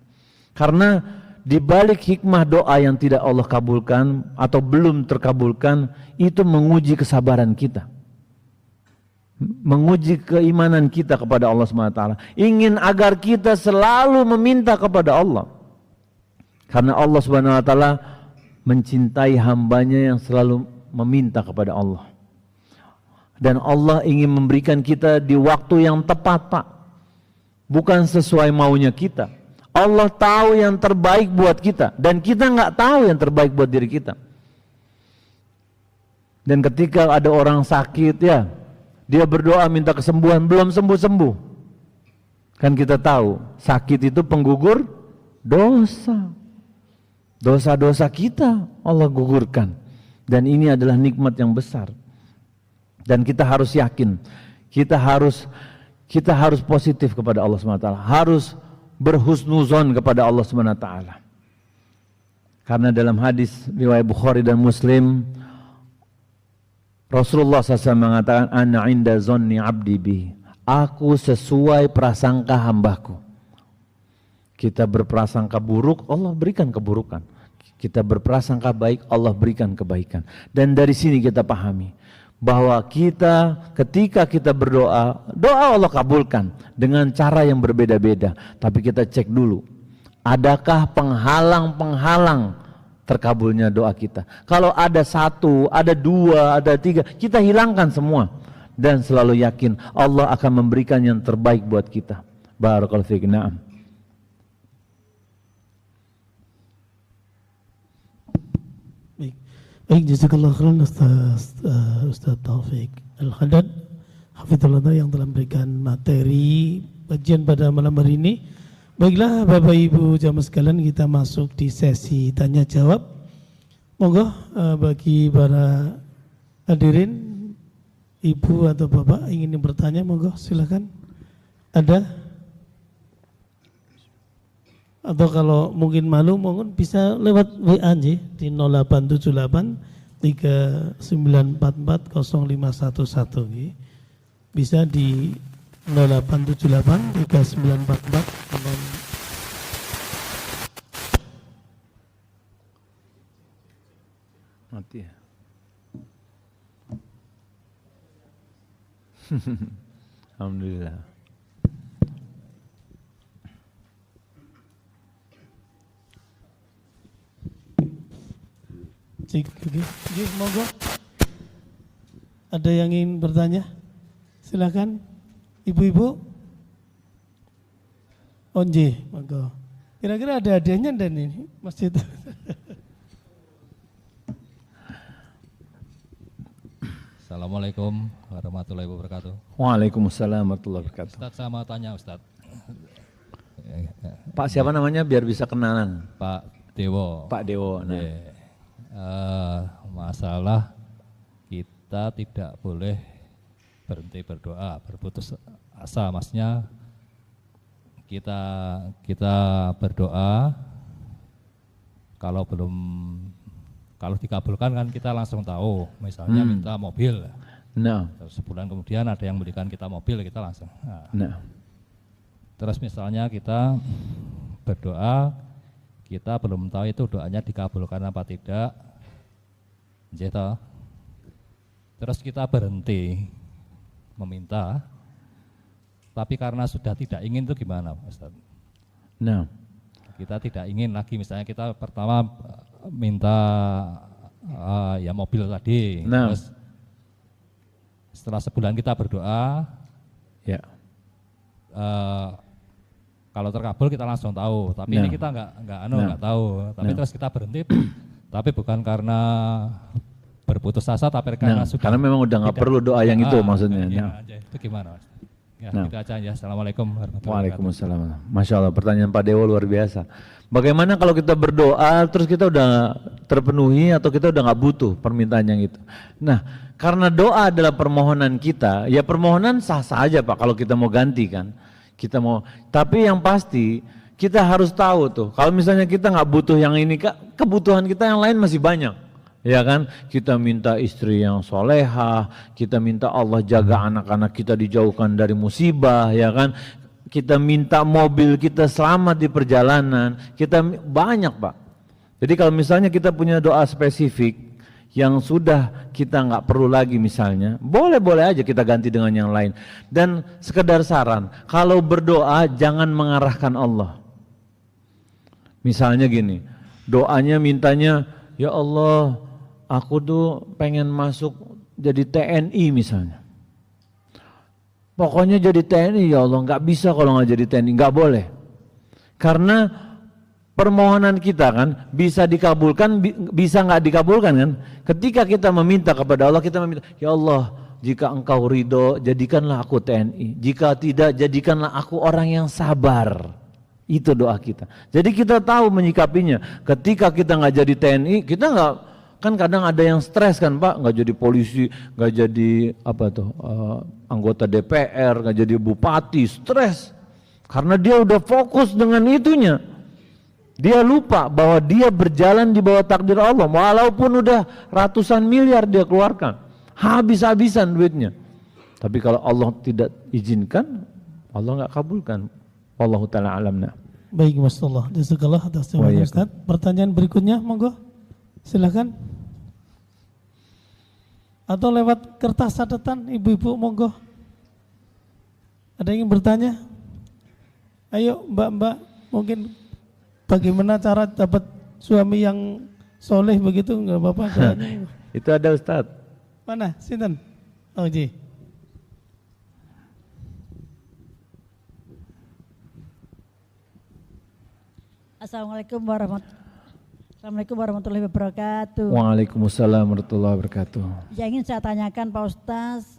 S1: Karena di balik hikmah doa yang tidak Allah kabulkan atau belum terkabulkan, itu menguji kesabaran kita, menguji keimanan kita kepada Allah SWT. Ingin agar kita selalu meminta kepada Allah, karena Allah SWT mencintai hambanya yang selalu meminta kepada Allah. Dan Allah ingin memberikan kita di waktu yang tepat Pak, bukan sesuai maunya kita. Allah tahu yang terbaik buat kita, dan kita nggak tahu yang terbaik buat diri kita. Dan ketika ada orang sakit, ya dia berdoa minta kesembuhan, belum sembuh-sembuh, kan kita tahu sakit itu penggugur dosa. Dosa-dosa kita Allah gugurkan, dan ini adalah nikmat yang besar. Dan kita harus yakin, kita harus positif kepada Allah SWT, harus berhusnuzon kepada Allah SWT. Karena dalam hadis riwayat Bukhari dan Muslim, Rasulullah SAW mengatakan, ana inda zonni abdi bi, aku sesuai prasangka hambaku. Kita berprasangka buruk, Allah berikan keburukan. Kita berprasangka baik, Allah berikan kebaikan. Dan dari sini kita pahami bahwa kita ketika kita berdoa, doa Allah kabulkan dengan cara yang berbeda-beda. Tapi kita cek dulu, adakah penghalang-penghalang terkabulnya doa kita. Kalau ada 1, ada 2, ada 3, kita hilangkan semua. Dan selalu yakin Allah akan memberikan yang terbaik buat kita. Barakallahu fiik. Na'am.
S2: Baik, jazakallahu khairan Ustaz Taufik Al-Haddad hafizallah yang telah memberikan materi kajian pada malam hari ini. Baiklah Bapak Ibu jamaah sekalian, kita masuk di sesi tanya jawab. Monggo bagi para hadirin ibu atau bapak ingin bertanya, monggo silakan. Ada? Atau kalau mungkin malu, mungkin bisa lewat WA di 0878 3944 0511 nggih. Bisa di 0878 3944
S1: mati ya. Alhamdulillah.
S2: Cik, monggo. Ada yang ingin bertanya? Silakan, ibu-ibu. Onje, monggo. Kira-kira ada hadiahnya dan ini masjid.
S3: Assalamualaikum warahmatullahi wabarakatuh.
S1: Waalaikumsalam warahmatullahi wabarakatuh.
S3: Ustadz, saya mau tanya Ustadz.
S1: Pak siapa namanya biar bisa kenalan?
S3: Pak Dewo.
S1: Pak Dewo. Nah.
S3: Masalah kita tidak boleh berhenti berdoa, berputus asa. Maksudnya kita berdoa kalau dikabulkan kan kita langsung tahu. Misalnya minta mobil.
S1: Nah.
S3: Terus sebulan kemudian ada yang belikan kita mobil, kita langsung.
S1: Nah.
S3: Terus misalnya kita berdoa, kita belum tahu itu doanya dikabulkan apa tidak. Gitu. Terus kita berhenti meminta, tapi karena sudah tidak ingin itu gimana, Ustaz?
S1: Nah.
S3: Kita tidak ingin lagi, misalnya kita pertama minta ya mobil tadi.
S1: Nah.
S3: Terus setelah sebulan kita berdoa,
S1: Ya.
S3: kalau terkabul kita langsung tahu, tapi ini kita nggak tahu, tapi terus kita berhenti, tapi bukan karena berputus asa, tapi karena sudah
S1: karena memang udah nggak perlu doa yang itu maksudnya.
S3: Itu gimana, Mas? Ya, itu aja ya. Assalamualaikum warahmatullahi wabarakatuh.
S1: Waalaikumsalam. Masya Allah, pertanyaan Pak Dewo luar biasa. Bagaimana kalau kita berdoa terus kita udah terpenuhi atau kita udah nggak butuh permintaan yang itu? Nah, karena doa adalah permohonan kita, ya permohonan sah-sah aja Pak kalau kita mau ganti kan. Tapi yang pasti kita harus tahu tuh, kalau misalnya kita nggak butuh yang ini, kebutuhan kita yang lain masih banyak. Ya kan, kita minta istri yang solehah, kita minta Allah jaga anak-anak kita dijauhkan dari musibah, ya kan, kita minta mobil kita selamat di perjalanan, kita banyak Pak. Jadi kalau misalnya kita punya doa spesifik yang sudah kita nggak perlu lagi misalnya, boleh-boleh aja kita ganti dengan yang lain. Dan sekedar saran, kalau berdoa jangan mengarahkan Allah. Misalnya gini, doanya mintanya, ya Allah, aku tuh pengen masuk jadi TNI misalnya. Pokoknya jadi TNI ya Allah, nggak bisa kalau nggak jadi TNI, nggak boleh. Karena permohonan kita kan bisa dikabulkan, bisa nggak dikabulkan kan. Ketika kita meminta kepada Allah, kita meminta, ya Allah, jika engkau ridho, jadikanlah aku TNI. Jika tidak, jadikanlah aku orang yang sabar. Itu doa kita. Jadi kita tahu menyikapinya. Ketika kita nggak jadi TNI, kita nggak, kan kadang ada yang stres kan Pak, nggak jadi polisi, nggak jadi anggota DPR, nggak jadi bupati, stres. Karena dia udah fokus dengan itunya. Dia lupa bahwa dia berjalan di bawah takdir Allah, walaupun udah ratusan miliar dia keluarkan, habis-habisan duitnya. Tapi kalau Allah tidak izinkan, Allah nggak kabulkan. Wallahu ta'ala alamna.
S2: Baik, Mas Allah. Jazakallah atas jawaban Ustaz. Pertanyaan berikutnya, monggo. Silakan. Atau lewat kertas catatan, ibu-ibu, monggo. Ada yang ingin bertanya? Ayo, mbak-mbak, mungkin bagaimana cara dapat suami yang soleh begitu, enggak apa-apa.
S1: Itu ada Ustaz.
S2: Mana? Sinten? Oh, Ji.
S4: Assalamualaikum warahmatullahi wabarakatuh.
S1: Waalaikumsalam warahmatullahi wabarakatuh.
S4: Yang ingin saya tanyakan Pak Ustaz,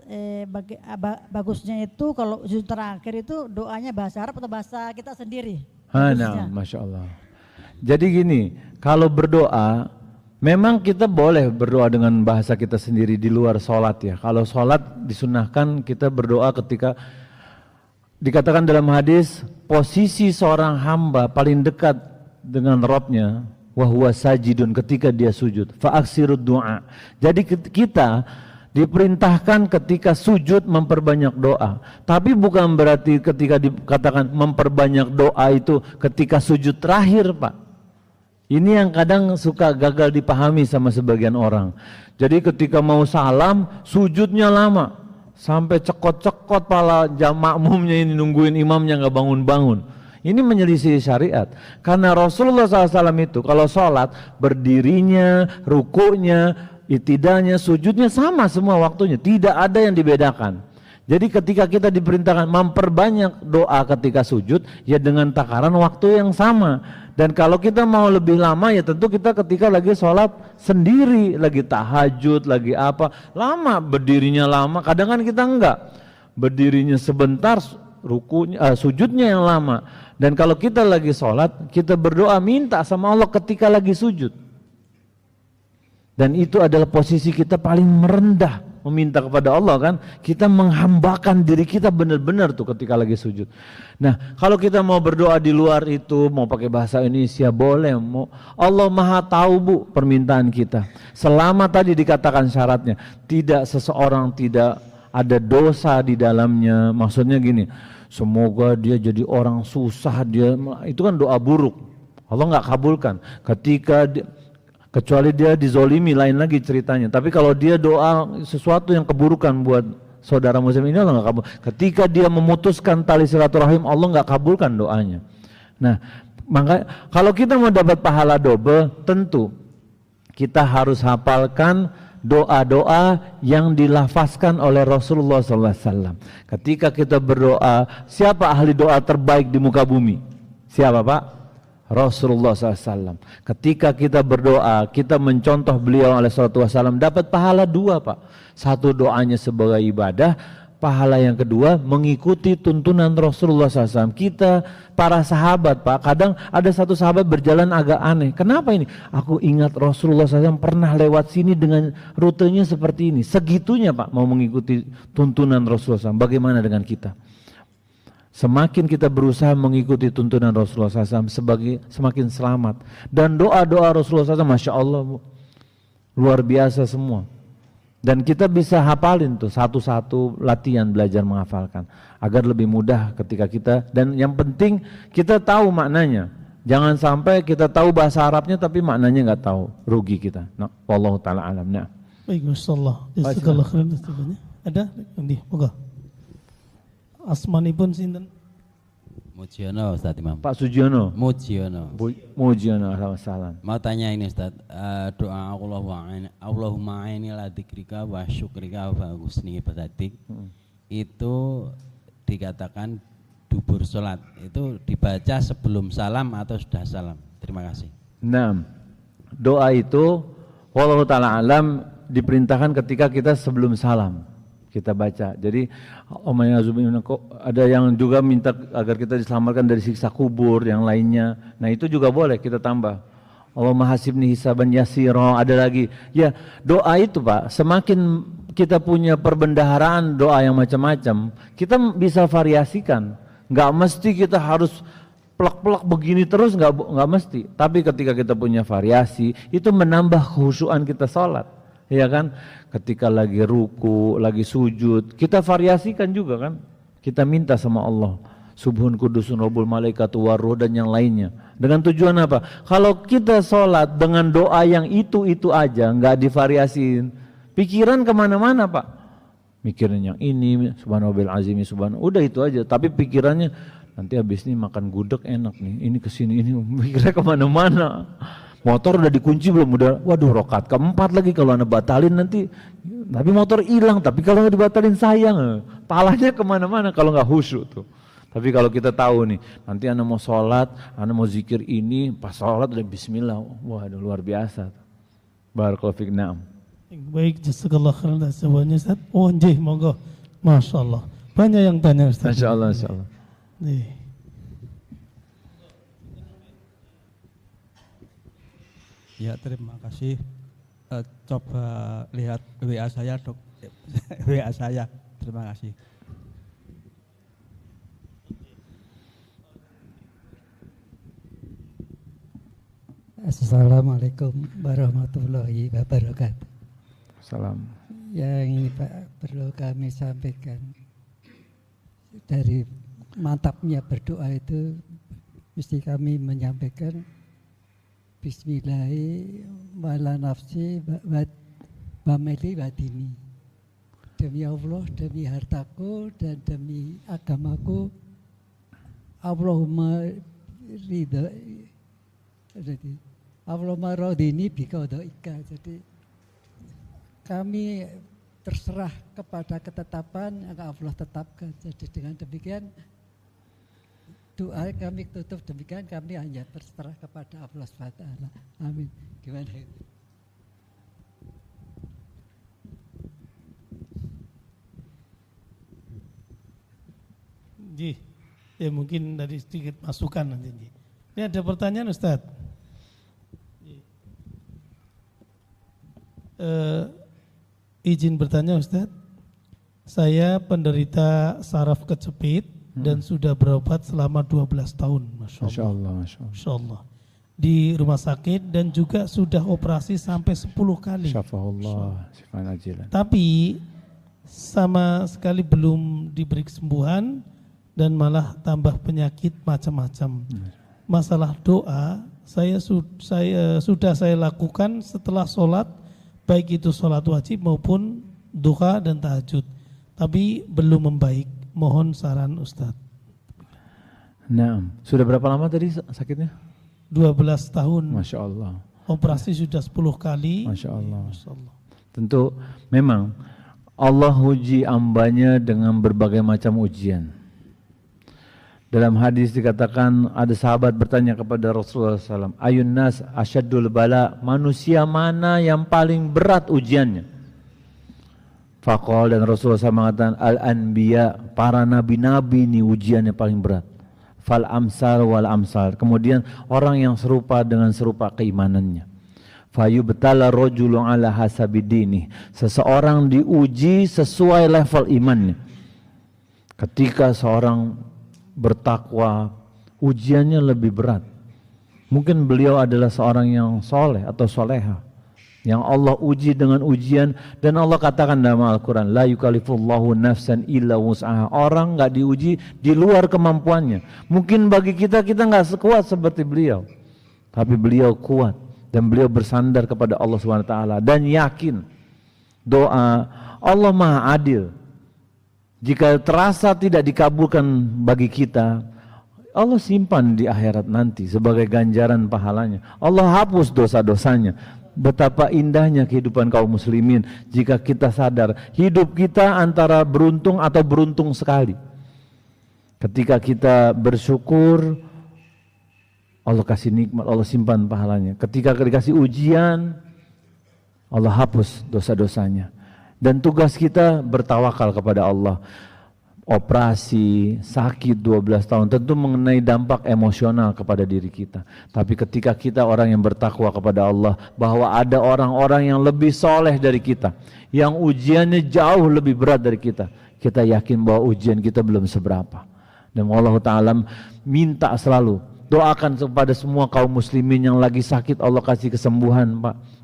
S4: bagusnya itu kalau juz terakhir itu doanya bahasa Arab atau bahasa kita sendiri?
S1: Nah, Masya Allah. Jadi gini, kalau berdoa Memang kita boleh berdoa dengan bahasa kita sendiri di luar sholat ya. Kalau sholat disunahkan kita berdoa ketika dikatakan dalam hadis posisi seorang hamba paling dekat dengan Rabbnya wahwa sajidun, ketika dia sujud. Fa'aksirud du'a. Jadi kita diperintahkan ketika sujud memperbanyak doa. Tapi bukan berarti ketika dikatakan memperbanyak doa itu ketika sujud terakhir, Pak. Ini yang kadang suka gagal dipahami sama sebagian orang. Jadi ketika mau salam, sujudnya lama. Sampai cekot-cekot pala makmumnya ini nungguin imamnya nggak bangun-bangun. Ini menyelisih syariat. Karena Rasulullah SAW itu kalau sholat, berdirinya, rukunya, itidalnya, sujudnya sama semua waktunya. Tidak ada yang dibedakan. Jadi ketika kita diperintahkan memperbanyak doa ketika sujud, ya dengan takaran waktu yang sama. Dan kalau kita mau lebih lama ya tentu kita ketika lagi sholat sendiri, lagi tahajud, lagi apa, lama, berdirinya lama, kadang kan kita enggak. Berdirinya sebentar, sujudnya yang lama. Dan kalau kita lagi sholat, kita berdoa minta sama Allah ketika lagi sujud. Dan itu adalah posisi kita paling merendah, meminta kepada Allah kan. Kita menghambakan diri kita benar-benar tuh ketika lagi sujud. Nah kalau kita mau berdoa di luar itu, mau pakai bahasa Indonesia boleh. Allah Maha tahu Bu permintaan kita. Selama tadi dikatakan syaratnya, tidak seseorang tidak ada dosa di dalamnya. Maksudnya gini, semoga dia jadi orang susah, itu kan doa buruk. Allah nggak kabulkan. Kecuali dia dizolimi, lain lagi ceritanya. Tapi kalau dia doa sesuatu yang keburukan buat saudara muslim ini, Allah nggak kabul. Ketika dia memutuskan tali silaturahim, Allah nggak kabulkan doanya. Nah, maka kalau kita mau dapat pahala double, tentu kita harus hafalkan doa-doa yang dilafazkan oleh Rasulullah SAW. Ketika kita berdoa, siapa ahli doa terbaik di muka bumi? Siapa Pak? Rasulullah SAW. Ketika kita berdoa, kita mencontoh beliau alaihissalam, dapat pahala dua Pak. Satu, doanya sebagai ibadah. Pahala yang kedua, mengikuti tuntunan Rasulullah SAW. Kita para sahabat Pak, kadang ada satu sahabat berjalan agak aneh. Kenapa ini? Aku ingat Rasulullah SAW pernah lewat sini dengan rutenya seperti ini. Segitunya Pak mau mengikuti tuntunan Rasulullah SAW. Bagaimana dengan kita? Semakin kita berusaha mengikuti tuntunan Rasulullah SAW, semakin selamat. Dan doa-doa Rasulullah SAW, Masya Allah Bu, luar biasa semua. Dan kita bisa hafalin tuh satu-satu, latihan belajar menghafalkan agar lebih mudah ketika kita. Dan yang penting kita tahu maknanya. Jangan sampai kita tahu bahasa Arabnya tapi maknanya nggak tahu, rugi kita. Nah, wallahu taala alam. Nah.
S2: Baik, masyaallah. Jazakallahu khairan Ustaz. Ada? Nanti, moga. Asmanipun sinten?
S5: Mujiono Ustaz Imam.
S1: Pak Sujiono.
S5: Mujiono.
S1: Mujiono, alhamdulillah.
S5: Mau tanya ini Ustaz, doa Allahumma aini la dzikrika wa syukrika wa husni ibadatik. Itu dikatakan dubur sholat. Itu dibaca sebelum salam atau sudah salam? Terima kasih. Nah,
S1: doa itu wallahu ta'ala alam diperintahkan ketika kita sebelum salam kita baca. Jadi ada yang juga minta agar kita diselamatkan dari siksa kubur, yang lainnya. Nah itu juga boleh kita tambah. Allahumma hasibni hisaban yasira. Ada lagi. Ya doa itu Pak, semakin kita punya perbendaharaan doa yang macam-macam, kita bisa variasikan. Nggak mesti kita harus plak-plak begini terus, nggak mesti. Tapi ketika kita punya variasi, itu menambah khusyuan kita sholat. Ya kan, ketika lagi ruku, lagi sujud, kita variasikan juga kan. Kita minta sama Allah, Subhun kudusun rabbul malaikatu waruh dan yang lainnya. Dengan tujuan apa? Kalau kita sholat dengan doa yang itu aja, nggak divariasiin, pikiran kemana-mana Pak. Mikirin yang ini, subhanallah azimi subhanallah, udah itu aja. Tapi pikirannya nanti habis ini makan gudeg enak nih, ini kesini, ini mikirnya kemana-mana. Motor udah dikunci belum? Udah, waduh rokat keempat lagi kalau anda batalin nanti. Tapi motor hilang, tapi kalau nggak dibatalin sayang. Palanya kemana-mana kalau nggak khusyuk tuh. Tapi kalau kita tahu nih, nanti anda mau sholat, anda mau zikir ini, pas sholat udah bismillah. Wah udah luar biasa. Barakallahu fiik. Naam.
S2: Baik, jazakallahu khairan atas jawabannya Ustaz. Oh nggih, monggo. Masya Allah. Banyak yang tanya Ustaz.
S1: Masya Allah, Masya Allah.
S6: Ya, terima kasih. Coba lihat WA saya, Dok. WA saya. Terima kasih.
S7: Assalamualaikum warahmatullahi wabarakatuh.
S1: Salam.
S7: Yang ini Pak perlu kami sampaikan, dari mantapnya berdoa itu mesti kami menyampaikan Bismillahi wala nafsi wa mali wadini. Demi Allah, demi hartaku dan demi agamaku, Allahumma ridha, jadi Allahumma radini biqadaika. Jadi kami terserah kepada ketetapan yang Allah tetapkan. Jadi dengan demikian doa kami tutup demikian, kami hanya berserah kepada Allah SWT. Amin. Gimana itu?
S2: Ji, ya mungkin dari sedikit masukan nanti. Ji. Ini ada pertanyaan Ustadz. Izin bertanya Ustadz, saya penderita saraf kejepit dan sudah berobat selama 12 tahun, Masya Allah. Masya Allah. Di rumah sakit dan juga sudah operasi sampai 10 kali.
S1: Syafa'ullah, sifan ajilan.
S2: Tapi sama sekali belum diberi kesembuhan dan malah tambah penyakit macam-macam. Masalah doa sudah saya lakukan setelah sholat, baik itu sholat wajib maupun duha dan tahajud, tapi belum membaik. Mohon saran Ustadz.
S1: Nah, sudah berapa lama tadi sakitnya?
S2: 12 tahun.
S1: Masya Allah.
S2: Operasi sudah 10 kali.
S1: Masya Allah.
S2: Masya Allah.
S1: Tentu memang Allah uji hambanya dengan berbagai macam ujian. Dalam hadis dikatakan ada sahabat bertanya kepada Rasulullah SAW, Ayun nas asyadul bala, manusia mana yang paling berat ujiannya? Faqal, dan Rasulullah SAW mengatakan al-anbiya, para nabi-nabi ini ujiannya paling berat. Fal amsal wal amsal, kemudian orang yang serupa dengan serupa keimanannya. Fayubtala rajulu ala hasabidini, seseorang diuji sesuai level imannya. Ketika seorang bertakwa, ujiannya lebih berat. Mungkin beliau adalah seorang yang soleh atau soleha, yang Allah uji dengan ujian, dan Allah katakan dalam Al-Quran, la yukallifullahu nafsan illa wus'aha. Orang nggak diuji di luar kemampuannya. Mungkin bagi kita nggak sekuat seperti beliau, tapi beliau kuat dan beliau bersandar kepada Allah SWT dan yakin doa Allah Maha Adil. Jika terasa tidak dikabulkan bagi kita, Allah simpan di akhirat nanti sebagai ganjaran pahalanya. Allah hapus dosa-dosanya. Betapa indahnya kehidupan kaum muslimin jika kita sadar hidup kita antara beruntung atau beruntung sekali. Ketika kita bersyukur, Allah kasih nikmat, Allah simpan pahalanya. Ketika dikasih ujian, Allah hapus dosa-dosanya. Dan tugas kita bertawakal kepada Allah. Operasi, sakit 12 tahun tentu mengenai dampak emosional kepada diri kita. Tapi ketika kita orang yang bertakwa kepada Allah, bahwa ada orang-orang yang lebih soleh dari kita, yang ujiannya jauh lebih berat dari kita, kita yakin bahwa ujian kita belum seberapa. Dan Allah Ta'ala minta selalu, doakan kepada semua kaum muslimin yang lagi sakit, Allah kasih kesembuhan, Pak.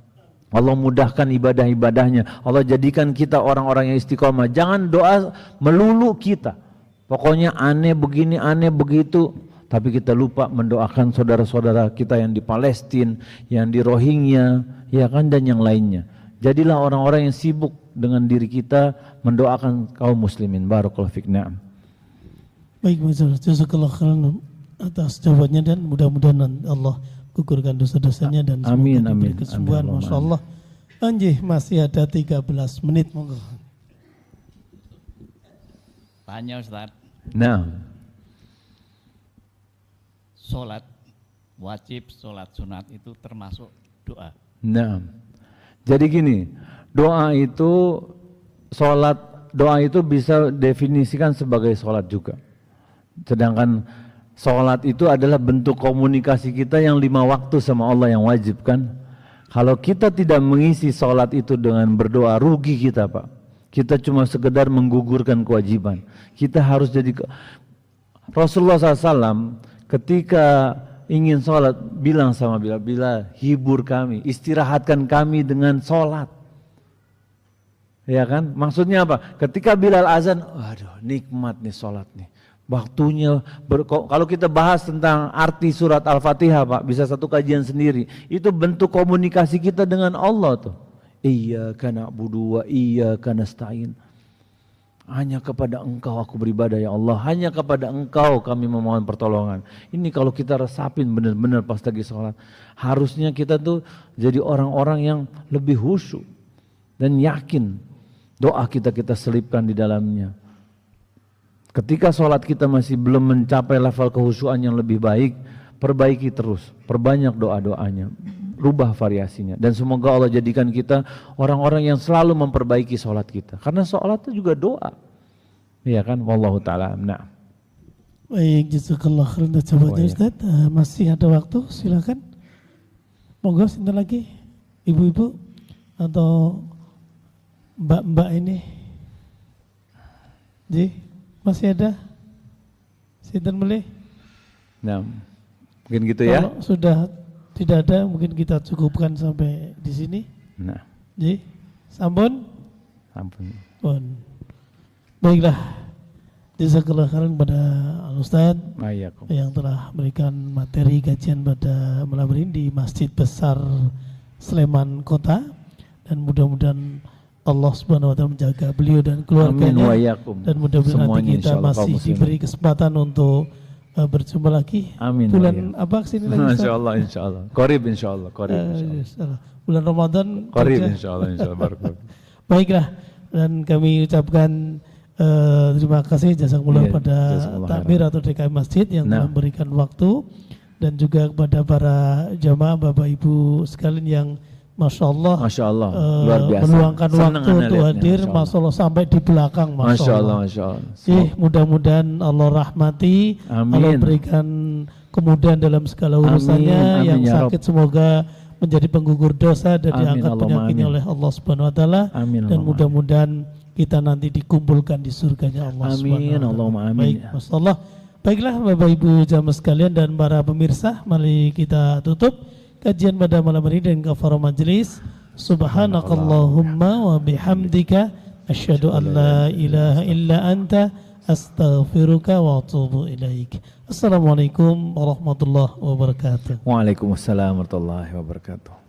S1: Allah mudahkan ibadah-ibadahnya. Allah jadikan kita orang-orang yang istiqomah. Jangan doa melulu kita. Pokoknya aneh begini, aneh begitu. Tapi kita lupa mendoakan saudara-saudara kita yang di Palestina, yang di Rohingya, ya kan, dan yang lainnya. Jadilah orang-orang yang sibuk dengan diri kita mendoakan kaum muslimin. Barakallahu fiik. Na'am.
S2: Baik, jazakallahu khairan atas jawabannya, dan mudah-mudahan Allah gugurkan dosa-dosanya dan
S1: amin,
S2: semoga diberi
S1: amin,
S2: kesembuhan.
S1: amin,
S2: Masya Allah. Anjih, masih ada 13 menit, monggo.
S8: Tanya Ustaz.
S1: Nah,
S8: sholat wajib, sholat sunat itu termasuk doa.
S1: nah. Jadi gini, doa itu bisa definisikan sebagai sholat juga. Sedangkan sholat itu adalah bentuk komunikasi kita yang 5 waktu sama Allah yang wajib kan. Kalau kita tidak mengisi sholat itu dengan berdoa, rugi kita Pak. Kita cuma sekedar menggugurkan kewajiban. Kita harus jadi Rasulullah SAW ketika ingin sholat bilang sama Bilal, Bilal hibur kami, istirahatkan kami dengan sholat. Ya kan? Maksudnya apa? Ketika Bilal azan, waduh nikmat nih sholat nih. Waktunya, kalau kita bahas tentang arti surat Al-Fatihah Pak, bisa satu kajian sendiri. Itu bentuk komunikasi kita dengan Allah tuh. Iyyaka na'budu wa iyyaka nasta'in. Hanya kepada Engkau aku beribadah ya Allah. Hanya kepada Engkau kami memohon pertolongan. Ini kalau kita resapin benar-benar pas lagi sholat. Harusnya kita tuh jadi orang-orang yang lebih khusyuk. Dan yakin doa kita selipkan di dalamnya. Ketika sholat kita masih belum mencapai level kehusuan yang lebih baik, perbaiki terus, perbanyak doa-doanya, rubah variasinya. Dan semoga Allah jadikan kita orang-orang yang selalu memperbaiki sholat kita. Karena sholat itu juga doa. Iya kan? Wallahu ta'ala. Nah.
S2: Baik, jazakallah khairan jawabannya Ustaz. Masih ada waktu, silakan. Monggo sebentar lagi, ibu-ibu atau mbak-mbak ini. Masih ada? Sinten melih?
S1: Nah, mungkin gitu ya.
S2: Kalau sudah tidak ada, mungkin kita cukupkan sampai di sini.
S1: Nah.
S2: Sampun?
S1: Sampun.
S2: Baiklah. Jazakallah khairan pada Al-Ustaz yang telah memberikan materi kajian pada malam ini di Masjid Besar Sleman Kota, dan mudah-mudahan Allah Subhanahu wa taala menjaga beliau dan keluarganya. Dan mudah-mudahan nanti kita masih diberi kesempatan untuk berjumpa lagi.
S1: Amin.
S2: Bulan apa kesini lagi?
S1: Insyaallah. Qarib insyaallah.
S2: Bulan Ramadan.
S1: Qarib insyaallah.
S2: Baiklah, dan kami ucapkan terima kasih jazakumullah pada takmir atau DKM Masjid yang telah memberikan waktu, dan juga kepada para jamaah Bapak Ibu sekalian yang Masya Allah,
S1: luar biasa,
S2: meluangkan waktu untuk hadir, Masya Allah sampai di belakang, Masya Allah. Mudah-mudahan Allah rahmati, Allah berikan kemudahan dalam segala urusannya. Yang sakit semoga menjadi penggugur dosa dan diangkat penyakitnya oleh Allah Subhanahu wa taala. Dan mudah-mudahan kita nanti dikumpulkan di surganya Allah Subhanahu wa taala. Baik, Masya Allah. Baiklah Bapak Ibu jamaah sekalian dan para pemirsa, mari kita tutup kajian pada malam ini dan kafarah majelis. Subhanakallahumma wa bihamdika asyhadu an la ilaha illa anta astaghfiruka wa atubu ilaik. Assalamualaikum warahmatullahi wabarakatuh.
S1: Waalaikumsalam warahmatullahi wabarakatuh.